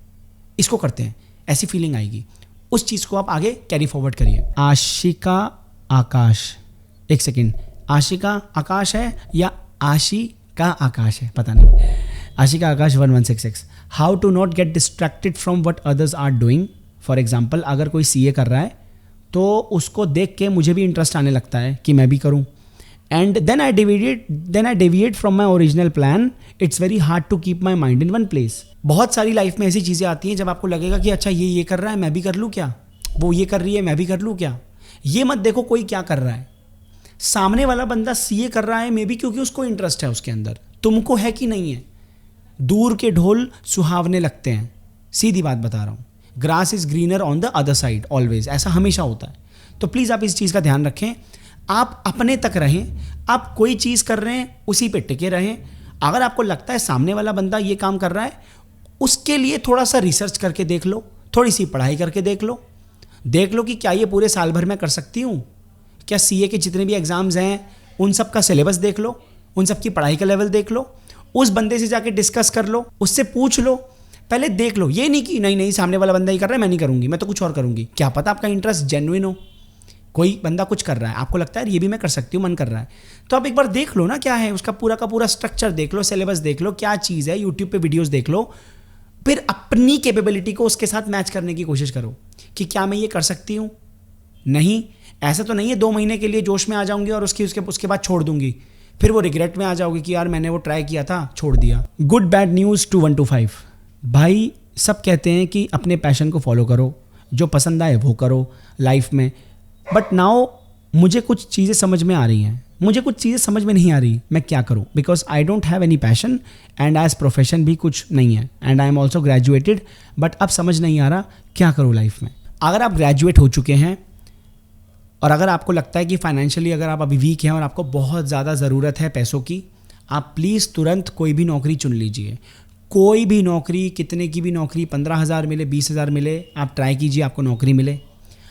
इसको करते हैं, ऐसी फीलिंग आएगी। उस चीज़ को आप आगे कैरी फॉरवर्ड करिए। आशिका आकाश, एक सेकेंड, आशिका आकाश है या आशी का आकाश है, पता नहीं। Ashika Akash 1166, how to not get distracted from what others are doing. For example, अगर कोई CA कर रहा है तो उसको देख के मुझे भी इंटरेस्ट आने लगता है कि मैं भी करूं, and then I deviate from my original plan. It's very hard to keep my mind in one place. बहुत सारी लाइफ में ऐसी चीज़ें आती हैं जब आपको लगेगा कि अच्छा ये कर रहा है, मैं भी कर लूँ क्या, वो ये कर रही है मैं भी कर लूँ क्या। ये मत देखो कोई क्या कर रहा है, सामने वाला बंदा सीए कर रहा है मे बी क्योंकि उसको इंटरेस्ट है उसके अंदर, तुमको है कि नहीं है। दूर के ढोल सुहावने लगते हैं, सीधी बात बता रहा हूँ। Grass is greener on the other side always, ऐसा हमेशा होता है। तो प्लीज़ आप इस चीज़ का ध्यान रखें, आप अपने तक रहें, आप कोई चीज़ कर रहे हैं उसी पे टिके रहें। अगर आपको लगता है सामने वाला बंदा ये काम कर रहा है, उसके लिए थोड़ा सा रिसर्च करके देख लो, थोड़ी सी पढ़ाई करके देख लो कि क्या ये पूरे साल भर में कर सकती हूँ। क्या सीए के जितने भी एग्ज़ाम्स हैं उन सब का सिलेबस देख लो, उन सब की पढ़ाई का लेवल देख लो, उस बंदे से जाके डिस्कस कर लो, उससे पूछ लो, पहले देख लो। ये नहीं कि नहीं सामने वाला बंदा ही कर रहा है मैं नहीं करूँगी, मैं तो कुछ और करूँगी। क्या पता आपका इंटरेस्ट जेन्युइन हो, कोई बंदा कुछ कर रहा है, आपको लगता है ये भी मैं कर सकती हूँ, मन कर रहा है, तो आप एक बार देख लो ना क्या है उसका पूरा का पूरा स्ट्रक्चर देख लो, सिलेबस देख लो, क्या चीज़ है, यूट्यूब पे वीडियोस देख लो, फिर अपनी कैपेबिलिटी को उसके साथ मैच करने की कोशिश करो कि क्या मैं ये कर सकती हूँ। नहीं, ऐसा तो नहीं है 2 महीने के लिए जोश में आ जाऊंगी और उसके बाद छोड़ दूंगी, फिर वो रिग्रेट में आ जाओगे कि यार मैंने वो ट्राई किया था छोड़ दिया। Good bad news 2125। भाई सब कहते हैं कि अपने पैशन को फॉलो करो, जो पसंद आए वो करो लाइफ में, बट नाउ मुझे कुछ चीज़ें समझ में आ रही हैं, मुझे कुछ चीज़ें समझ में नहीं आ रही, मैं क्या करूं, because I don't have any passion and as profession भी कुछ नहीं है and I am also graduated, but अब समझ नहीं आ रहा क्या करूं लाइफ में। अगर आप ग्रेजुएट हो चुके हैं और अगर आपको लगता है कि फाइनेंशियली अगर आप अभी वीक हैं और आपको बहुत ज़्यादा ज़रूरत है पैसों की, आप प्लीज़ तुरंत कोई भी नौकरी चुन लीजिए। कोई भी नौकरी, कितने की भी नौकरी, 15,000 मिले, 20,000 मिले, आप ट्राई कीजिए आपको नौकरी मिले।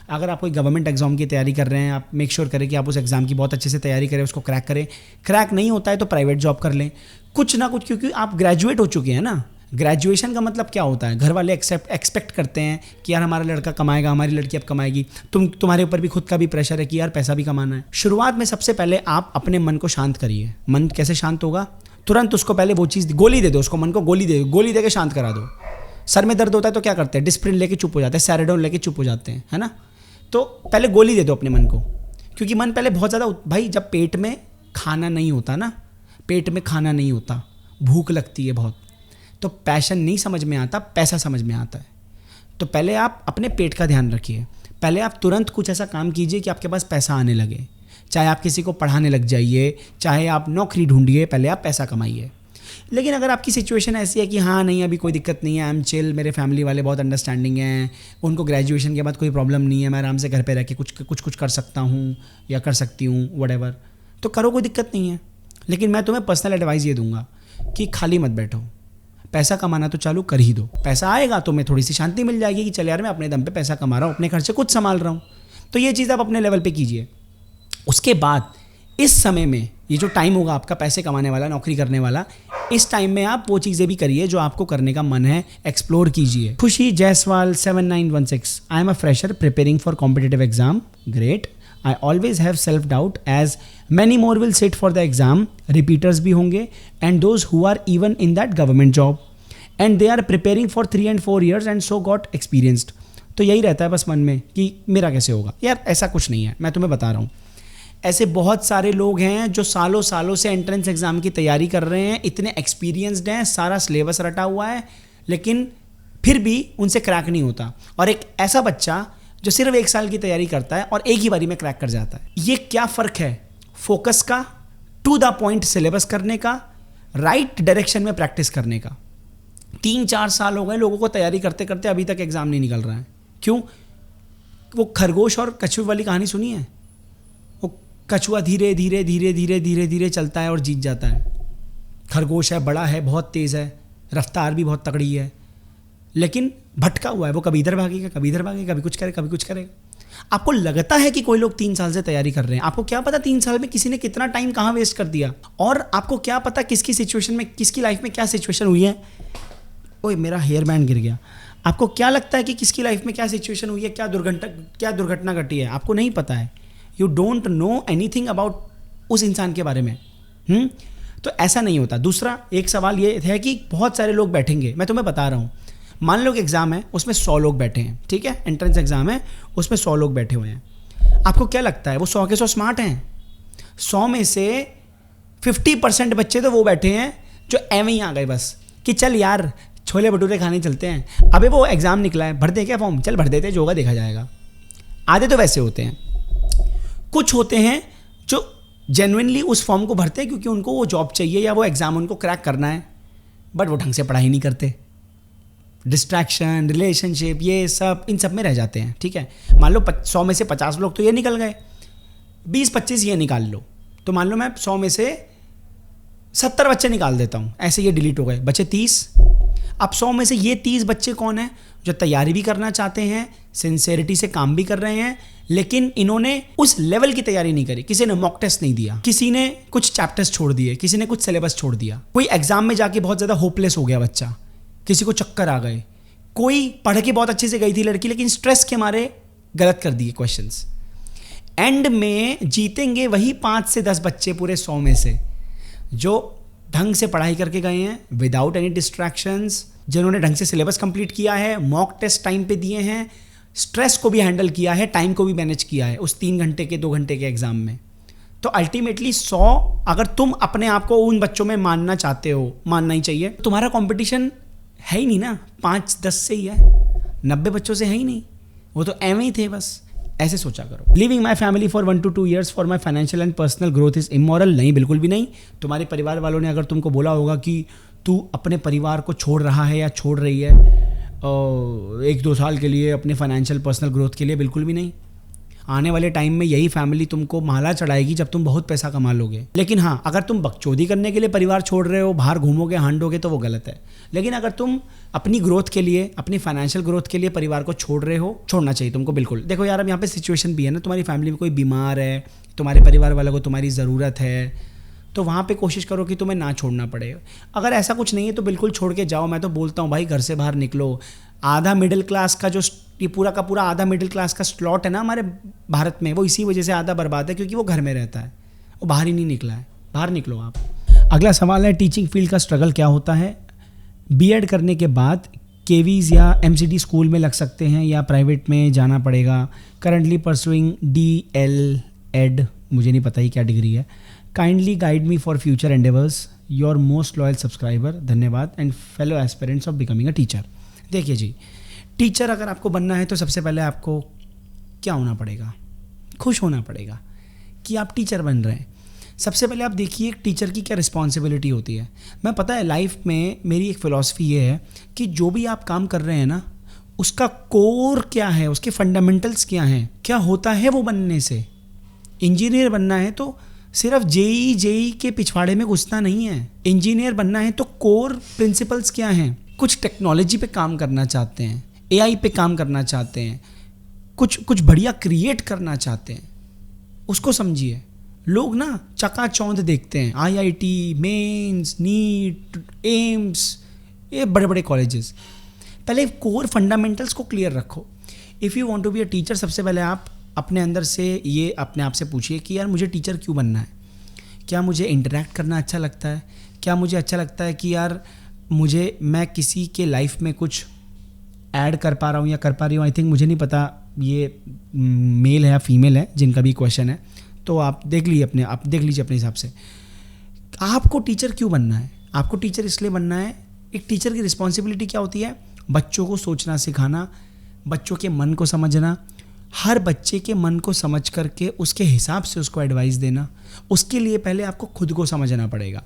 अगर आप कोई गवर्नमेंट एग्जाम की तैयारी कर रहे हैं, आप मेक श्योर करें कि आप उस एग्ज़ाम की बहुत अच्छे से तैयारी करें, उसको क्रैक करें। क्रैक नहीं होता है तो प्राइवेट जॉब कर लें, कुछ ना कुछ, क्योंकि आप ग्रेजुएट हो चुके हैं ना। ग्रेजुएशन का मतलब क्या होता है, घर वाले एक्सपेक्ट करते हैं कि यार हमारा लड़का कमाएगा, हमारी लड़की अब कमाएगी, तुम्हारे ऊपर भी खुद का भी प्रेशर है कि यार पैसा भी कमाना है। शुरुआत में सबसे पहले आप अपने मन को शांत करिए। मन कैसे शांत होगा, तुरंत उसको पहले वो चीज़, गोली दे दो उसको, मन को गोली दे के शांत करा दो। सर में दर्द होता है तो क्या करते हैं, डिस्प्रिन लेके चुप हो जाते हैं, सैराडोन लेके चुप हो जाते हैं, है ना। तो पहले गोली दे दो अपने मन को, क्योंकि मन पहले बहुत ज़्यादा, भाई जब पेट में खाना नहीं होता ना, पेट में खाना नहीं होता, भूख लगती है बहुत, तो पैशन नहीं समझ में आता, पैसा समझ में आता है। तो पहले आप अपने पेट का ध्यान रखिए, पहले आप तुरंत कुछ ऐसा काम कीजिए कि आपके पास पैसा आने लगे। चाहे आप किसी को पढ़ाने लग जाइए, चाहे आप नौकरी ढूंढिए, पहले आप पैसा कमाइए। लेकिन अगर आपकी सिचुएशन ऐसी है कि हाँ नहीं अभी कोई दिक्कत नहीं है, आई एम चिल, मेरे फैमिली वाले बहुत अंडरस्टैंडिंग हैं, उनको ग्रेजुएशन के बाद कोई प्रॉब्लम नहीं है, मैं आराम से घर पे रह के कुछ कर सकता हूँ या कर सकती हूँ व्हाटएवर, तो करो, कोई दिक्कत नहीं है। लेकिन मैं तुम्हें पर्सनल एडवाइस ये दूंगा कि खाली मत बैठो, पैसा कमाना तो चालू कर ही दो। पैसा आएगा तो मैं थोड़ी सी शांति मिल जाएगी कि चल यार मैं अपने दम पे पैसा कमा रहा हूँ, अपने खर्चे खुद संभाल रहा हूँ। तो ये चीज़ आप अपने लेवल पे कीजिए। उसके बाद इस समय में ये जो टाइम होगा आपका पैसे कमाने वाला, नौकरी करने वाला, इस टाइम में आप वो चीज़ें भी करिए जो आपको करने का मन है, एक्सप्लोर कीजिए। खुशी Jaiswal 7916, I am a fresher preparing for competitive exam, great. I always have self-doubt as many more will sit for the exam, repeaters भी होंगे and those who are even in that government job and they are preparing for 3 and 4 years and so got experienced। तो यही रहता है बस मन में कि मेरा कैसे होगा। यार ऐसा कुछ नहीं है, मैं तुम्हें बता रहा हूँ, ऐसे बहुत सारे लोग हैं जो सालों सालों से एंट्रेंस एग्जाम की तैयारी कर रहे हैं, इतने एक्सपीरियंसड हैं, सारा सिलेबस रटा हुआ है, लेकिन फिर भी उनसे क्रैक नहीं होता। और एक ऐसा बच्चा जो सिर्फ 1 साल की तैयारी करता है और एक ही बारी में क्रैक कर जाता है। ये क्या फ़र्क है फोकस का, टू द पॉइंट सिलेबस करने का, राइट डायरेक्शन में प्रैक्टिस करने का। 3-4 साल हो गए लोगों को तैयारी करते करते, अभी तक एग्जाम नहीं निकल रहा है। क्यों? वो खरगोश और कछुए वाली कहानी सुनी है? वो कछुआ धीरे धीरे धीरे धीरे धीरे धीरे चलता है और जीत जाता है। खरगोश है, बड़ा है, बहुत तेज़ है, रफ्तार भी बहुत तगड़ी है, लेकिन भटका हुआ है, वो कभी इधर भागेगा, कभी इधर भागेगा, कभी कुछ करे, कभी कुछ करेगा। आपको लगता है कि कोई लोग 3 साल से तैयारी कर रहे हैं, आपको क्या पता 3 साल में किसी ने कितना टाइम कहाँ वेस्ट कर दिया, और आपको क्या पता किसकी सिचुएशन में, किसकी लाइफ में क्या सिचुएशन हुई है। ओए मेरा हेयर बैंड गिर गया। आपको क्या लगता है कि किसकी लाइफ में क्या सिचुएशन हुई है, क्या दुर्घटना घटी है, आपको नहीं पता है। You don't know anything about उस इंसान के बारे में। तो ऐसा नहीं होता। दूसरा एक सवाल ये है कि बहुत सारे लोग बैठेंगे, मैं तुम्हें बता रहा हूँ, मान लो कि एग्ज़ाम है, उसमें 100 लोग बैठे हैं, ठीक है, एंट्रेंस एग्ज़ाम है, उसमें 100 लोग बैठे हुए हैं। आपको क्या लगता है वो 100 के 100 स्मार्ट हैं? 100 में से 50% बच्चे तो वो बैठे हैं जो एवं ही आ गए बस कि चल यार छोले भटूरे खाने चलते हैं, अबे वो एग्ज़ाम निकला है, भर दे क्या फॉर्म, चल भर देते, जो होगा देखा जाएगा। आधे तो वैसे होते हैं, कुछ होते हैं जो जेन्युइनली उस फॉर्म को भरते हैं क्योंकि उनको वो जॉब चाहिए या वो एग्ज़ाम उनको क्रैक करना है, बट वो ढंग से पढ़ाई नहीं करते, डिस्ट्रैक्शन, रिलेशनशिप, ये सब इन सब में रह जाते हैं। ठीक है, मान लो 100 में से 50 लोग तो ये निकल गए, 20-25 ये निकाल लो, तो मान लो मैं 100 में से 70 बच्चे निकाल देता हूँ, ऐसे ये डिलीट हो गए, बचे 30। अब 100 में से ये 30 बच्चे कौन हैं जो तैयारी भी करना चाहते हैं, सिंसेरिटी से काम भी कर रहे हैं, लेकिन इन्होंने उस लेवल की तैयारी नहीं करी। किसी ने मॉक टेस्ट नहीं दिया, किसी ने कुछ चैप्टर्स छोड़ दिए, किसी ने कुछ सिलेबस छोड़ दिया, कोई एग्जाम में जाके बहुत ज़्यादा होपलेस हो गया बच्चा, किसी को चक्कर आ गए, कोई पढ़ के बहुत अच्छे से गई थी लड़की लेकिन स्ट्रेस के मारे गलत कर दिए क्वेश्चंस। एंड में जीतेंगे वही 5 से 10 बच्चे पूरे 100 में से जो ढंग से पढ़ाई करके गए हैं विदाउट एनी डिस्ट्रैक्शंस, जिन्होंने ढंग से सिलेबस कंप्लीट किया है, मॉक टेस्ट टाइम पे दिए हैं, स्ट्रेस को भी हैंडल किया है, टाइम को भी मैनेज किया है उस 3 घंटे के 2 घंटे के एग्जाम में। तो अल्टीमेटली 100 अगर तुम अपने आप को उन बच्चों में मानना चाहते हो, मानना ही चाहिए, तुम्हारा कंपटीशन है ही नहीं ना 5-10 से ही है, 90 बच्चों से है ही नहीं, वो तो एवं ही थे बस। ऐसे सोचा करो। Living my family for 1 to 2 years for my financial and personal growth is immoral. नहीं, बिल्कुल भी नहीं। तुम्हारे परिवार वालों ने अगर तुमको बोला होगा कि तू अपने परिवार को छोड़ रहा है या छोड़ रही है 1-2 साल के लिए अपने फाइनेंशियल पर्सनल ग्रोथ के लिए, बिल्कुल भी नहीं। आने वाले टाइम में यही फैमिली तुमको माला चढ़ाएगी जब तुम बहुत पैसा कमा लोगे। लेकिन हाँ, अगर तुम बकचोदी करने के लिए परिवार छोड़ रहे हो, बाहर घूमोगे, हांडोगे, तो वो गलत है। लेकिन अगर तुम अपनी ग्रोथ के लिए, अपनी फाइनेंशियल ग्रोथ के लिए परिवार को छोड़ रहे हो, छोड़ना चाहिए तुमको बिल्कुल। देखो यार, अब यहाँ पे सिचुएशन भी है ना, तुम्हारी फैमिली में कोई बीमार है, तुम्हारे परिवार वालों को तुम्हारी ज़रूरत है, तो वहाँ पे कोशिश करो कि तुम्हें ना छोड़ना पड़े। अगर ऐसा कुछ नहीं है तो बिल्कुल छोड़ के जाओ। मैं तो बोलता हूँ भाई, घर से बाहर निकलो। आधा मिडिल क्लास का जो ये पूरा का पूरा आधा मिडिल क्लास का स्लॉट है ना हमारे भारत में, वो इसी वजह से आधा बर्बाद है, क्योंकि वो घर में रहता है, वो बाहर ही नहीं निकला है। बाहर निकलो आप। अगला सवाल है, टीचिंग फील्ड का स्ट्रगल क्या होता है? बीएड करने के बाद केवीज या एमसीडी स्कूल में लग सकते हैं या प्राइवेट में जाना पड़ेगा? करंटली परसुइंग DL.Ed, मुझे नहीं पता ही क्या डिग्री है। Kindly guide me for future endeavours, your most loyal subscriber, धन्यवाद, and fellow aspirants of becoming a teacher. देखिए जी, टीचर अगर आपको बनना है तो सबसे पहले आपको क्या होना पड़ेगा? खुश होना पड़ेगा कि आप टीचर बन रहे हैं। सबसे पहले आप देखिए टीचर की क्या रिस्पॉन्सिबिलिटी होती है। मैं पता है लाइफ में मेरी एक फ़िलॉसफी ये है कि जो भी आप काम कर रहे हैं ना, उसका कोर क्या है, उसके फंडामेंटल्स क्या हैं, क्या होता है वो बनने से। इंजीनियर बनना है तो सिर्फ जेई के पिछवाड़े में घुसना नहीं है। इंजीनियर बनना है तो कोर प्रिंसिपल्स क्या हैं। कुछ टेक्नोलॉजी पे काम करना चाहते हैं, AI पे काम करना चाहते हैं, कुछ बढ़िया क्रिएट करना चाहते हैं, उसको समझिए। लोग ना चकाचौंध देखते हैं, IIT, मेंस, नीट, एम्स, ये बड़े बड़े कॉलेजेस। पहले कोर फंडामेंटल्स को क्लियर रखो। If you want to be a teacher, सबसे पहले आप अपने अंदर से ये अपने आप से पूछिए कि यार मुझे टीचर क्यों बनना है? क्या मुझे इंटरेक्ट करना अच्छा लगता है? क्या मुझे अच्छा लगता है कि यार मैं किसी के लाइफ में कुछ ऐड कर पा रहा हूँ या कर पा रही हूँ? आई थिंक, मुझे नहीं पता ये मेल है या फीमेल है जिनका भी क्वेश्चन है, तो आप देख लीजिए अपने हिसाब से। आपको टीचर क्यों बनना है? आपको टीचर इसलिए बनना है, एक टीचर की रिस्पॉन्सिबिलिटी क्या होती है? बच्चों को सोचना सिखाना, बच्चों के मन को समझना, हर बच्चे के मन को समझ करके उसके हिसाब से उसको एडवाइस देना। उसके लिए पहले आपको खुद को समझना पड़ेगा।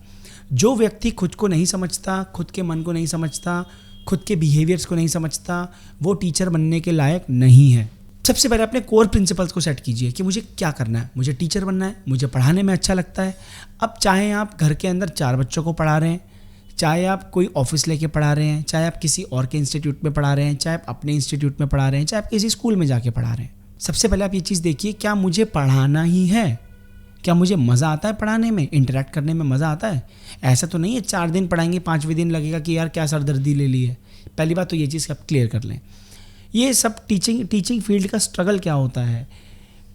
जो व्यक्ति खुद को नहीं समझता, खुद के मन को नहीं समझता, खुद के बिहेवियर्स को नहीं समझता, वो टीचर बनने के लायक नहीं है। सबसे पहले अपने कोर प्रिंसिपल्स को सेट कीजिए कि मुझे क्या करना है। मुझे टीचर बनना है, मुझे पढ़ाने में अच्छा लगता है। अब चाहे आप घर के अंदर 4 बच्चों को पढ़ा रहे हैं, चाहे आप कोई ऑफिस लेके पढ़ा रहे हैं, चाहे आप किसी और के इंस्टीट्यूट में पढ़ा रहे हैं, चाहे आप अपने इंस्टीट्यूट में पढ़ा रहे हैं, चाहे आप किसी स्कूल में जाके पढ़ा रहे हैं, सबसे पहले आप ये चीज़ देखिए, क्या मुझे पढ़ाना ही है? क्या मुझे मज़ा आता है पढ़ाने में, इंटरेक्ट करने में मज़ा आता है? ऐसा तो नहीं है 4 दिन पढ़ाएंगे, 5वें दिन लगेगा कि यार क्या सरदर्दी ले ली है। पहली बात तो ये चीज़ आप क्लियर कर लें। ये सब टीचिंग फील्ड का स्ट्रगल क्या होता है?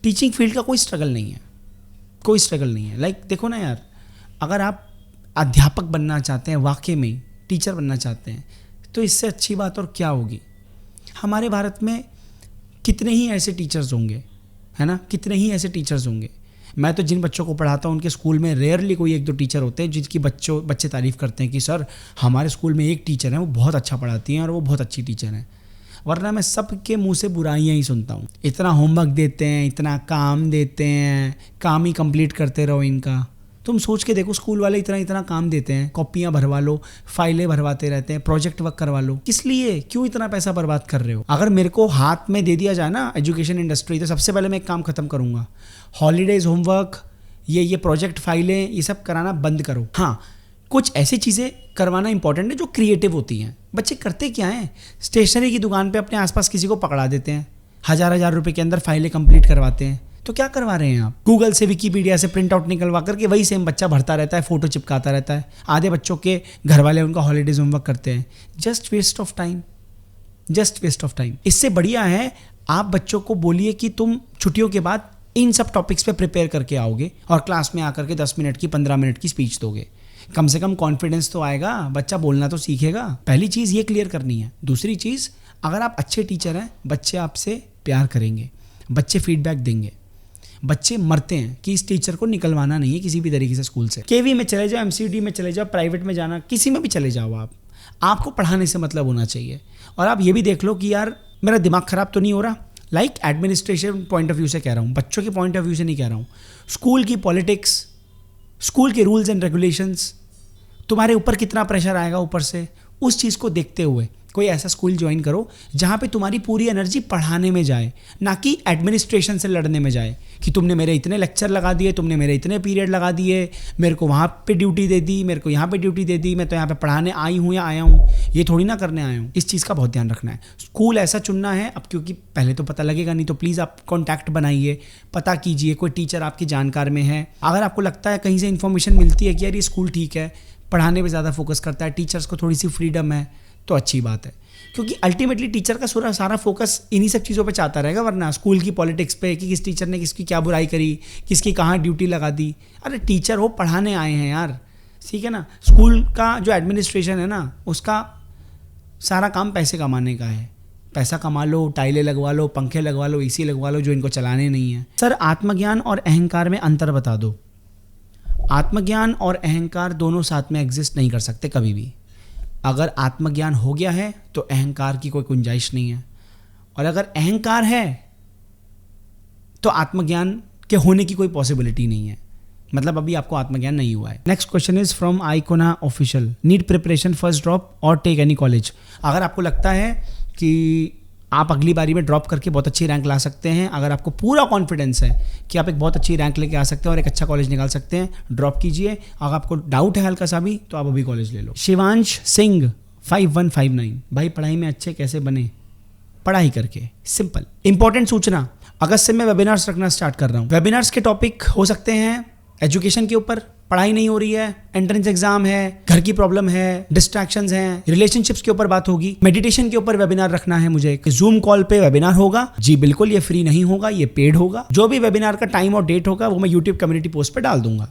टीचिंग फील्ड का कोई स्ट्रगल नहीं है, कोई स्ट्रगल नहीं है। लाइक देखो ना यार, अगर आप अध्यापक बनना चाहते हैं, वाकई में टीचर बनना चाहते हैं, तो इससे अच्छी बात और क्या होगी? हमारे भारत में कितने ही ऐसे टीचर्स होंगे, है ना, कितने ही ऐसे टीचर्स होंगे। मैं तो जिन बच्चों को पढ़ाता हूँ उनके स्कूल में रेयरली कोई 1-2 टीचर होते हैं जिनकी बच्चे तारीफ़ करते हैं कि सर हमारे स्कूल में एक टीचर है, वो बहुत अच्छा पढ़ाती हैं और वो बहुत अच्छी टीचर हैं। वरना मैं सबके मुंह से बुराइयां ही सुनता हूँ। इतना होमवर्क देते हैं, इतना काम देते हैं, काम ही कंप्लीट करते रहो इनका। तुम सोच के देखो, स्कूल वाले इतना इतना काम देते हैं, कॉपियां भरवा लो, फाइलें भरवाते रहते हैं, प्रोजेक्ट वर्क करवा लो, किस लिए, क्यों इतना पैसा बर्बाद कर रहे हो? अगर मेरे को हाथ में दे दिया जाए ना एजुकेशन इंडस्ट्री, तो सबसे पहले मैं एक काम खत्म करूंगा, हॉलीडेज, होमवर्क, ये प्रोजेक्ट फाइलें, ये सब कराना बंद करो। हाँ, कुछ ऐसी चीज़ें करवाना इंपॉर्टेंट है जो क्रिएटिव होती हैं। बच्चे करते क्या हैं, स्टेशनरी की दुकान पे अपने आसपास किसी को पकड़ा देते हैं, 1000 रुपए के अंदर फाइलें कंप्लीट करवाते हैं। तो क्या करवा रहे हैं आप? गूगल से, विकीपीडिया से प्रिंट आउट निकलवा करके वही सेम बच्चा भरता रहता है, फोटो चिपकाता रहता है। आधे बच्चों के घर वाले उनका हॉलीडेज होमवर्क करते हैं। Just waste of time, just waste of time. इससे बढ़िया है आप बच्चों को बोलिए कि तुम छुट्टियों के बाद इन सब टॉपिक्स पे प्रिपेयर करके आओगे और क्लास में आकर के 10 मिनट की, 15 मिनट की स्पीच दोगे। कम से कम कॉन्फिडेंस तो आएगा, बच्चा बोलना तो सीखेगा। पहली चीज़ ये क्लियर करनी है। दूसरी चीज़, अगर आप अच्छे टीचर हैं, बच्चे आपसे प्यार करेंगे, बच्चे फीडबैक देंगे। बच्चे मरते हैं कि इस टीचर को निकलवाना नहीं है किसी भी तरीके से स्कूल से। केवी में चले जाओ, एमसीडी में चले जाओ, प्राइवेट में जाना, किसी में भी चले जाओ, आपको पढ़ाने से मतलब होना चाहिए। और आप ये भी देख लो कि यार मेरा दिमाग खराब तो नहीं हो रहा। Like administration point of view से कह रहा हूँ, बच्चों के पॉइंट ऑफ व्यू से नहीं कह रहा हूँ। स्कूल की पॉलिटिक्स, स्कूल के रूल्स एंड रेगुलेशंस, तुम्हारे ऊपर कितना प्रेशर आएगा ऊपर से, उस चीज़ को देखते हुए कोई ऐसा स्कूल ज्वाइन करो जहाँ पे तुम्हारी पूरी एनर्जी पढ़ाने में जाए, ना कि एडमिनिस्ट्रेशन से लड़ने में जाए कि तुमने मेरे इतने लेक्चर लगा दिए, तुमने मेरे इतने पीरियड लगा दिए, मेरे को वहाँ पे ड्यूटी दे दी, मेरे को यहाँ पे ड्यूटी दे दी, मैं तो यहाँ पे पढ़ाने आई हूँ या आया हूँ, ये थोड़ी ना करने आया हूँ। इस चीज़ का बहुत ध्यान रखना है। स्कूल ऐसा चुनना है अब, क्योंकि पहले तो पता लगेगा नहीं, तो प्लीज़ आप कॉन्टैक्ट बनाइए, पता कीजिए कोई टीचर आपकी जानकार में है। अगर आपको लगता है कहीं से इन्फॉर्मेशन मिलती है कि यार ये स्कूल ठीक है, पढ़ाने पे ज़्यादा फोकस करता है, टीचर्स को थोड़ी सी फ्रीडम है, तो अच्छी बात है। क्योंकि अल्टीमेटली टीचर का सारा फोकस इन्हीं सब चीज़ों पे चाहता रहेगा, वरना स्कूल की पॉलिटिक्स पे कि किस टीचर ने किसकी क्या बुराई करी, किसकी कहाँ ड्यूटी लगा दी। अरे टीचर हो, पढ़ाने आए हैं यार, ठीक है ना। स्कूल का जो एडमिनिस्ट्रेशन है ना, उसका सारा काम पैसे कमाने का है। पैसा कमा लो, टाइलें लगवा लो, पंखे लगवा लो, एसी लगवा लो, जो इनको चलाने नहीं है। सर, आत्मज्ञान और अहंकार में अंतर बता दो। आत्मज्ञान और अहंकार दोनों साथ में एग्जिस्ट नहीं कर सकते कभी भी। अगर आत्मज्ञान हो गया है तो अहंकार की कोई गुंजाइश नहीं है, और अगर अहंकार है तो आत्मज्ञान के होने की कोई पॉसिबिलिटी नहीं है। मतलब अभी आपको आत्मज्ञान नहीं हुआ है। नेक्स्ट क्वेश्चन इज फ्रॉम आइकोना official, need preparation first drop और टेक एनी कॉलेज। अगर आपको लगता है कि आप अगली बारी में ड्रॉप करके बहुत अच्छी रैंक ला सकते हैं, अगर आपको पूरा कॉन्फिडेंस है कि आप एक बहुत अच्छी रैंक लेके आ सकते हैं और एक अच्छा कॉलेज निकाल सकते हैं, ड्रॉप कीजिए। अगर आपको डाउट है हल्का सा भी, तो आप अभी कॉलेज ले लो। शिवांश सिंह 5159, भाई पढ़ाई में अच्छे कैसे बने? पढ़ाई करके, सिंपल। इंपॉर्टेंट सूचना, अगस्त से मैं वेबिनार्स रखना स्टार्ट कर रहा हूँ। वेबिनार्स के टॉपिक हो सकते हैं एजुकेशन के ऊपर, पढ़ाई नहीं हो रही है, एंट्रेंस एग्जाम है, घर की प्रॉब्लम है, डिस्ट्रैक्शंस हैं, रिलेशनशिप्स के ऊपर बात होगी, मेडिटेशन के ऊपर वेबिनार रखना है मुझे। जूम कॉल पे वेबिनार होगा जी, बिल्कुल, ये फ्री नहीं होगा, ये पेड होगा। जो भी वेबिनार का टाइम और डेट होगा वो मैं यूट्यूब कम्युनिटी पोस्ट पे डाल दूंगा।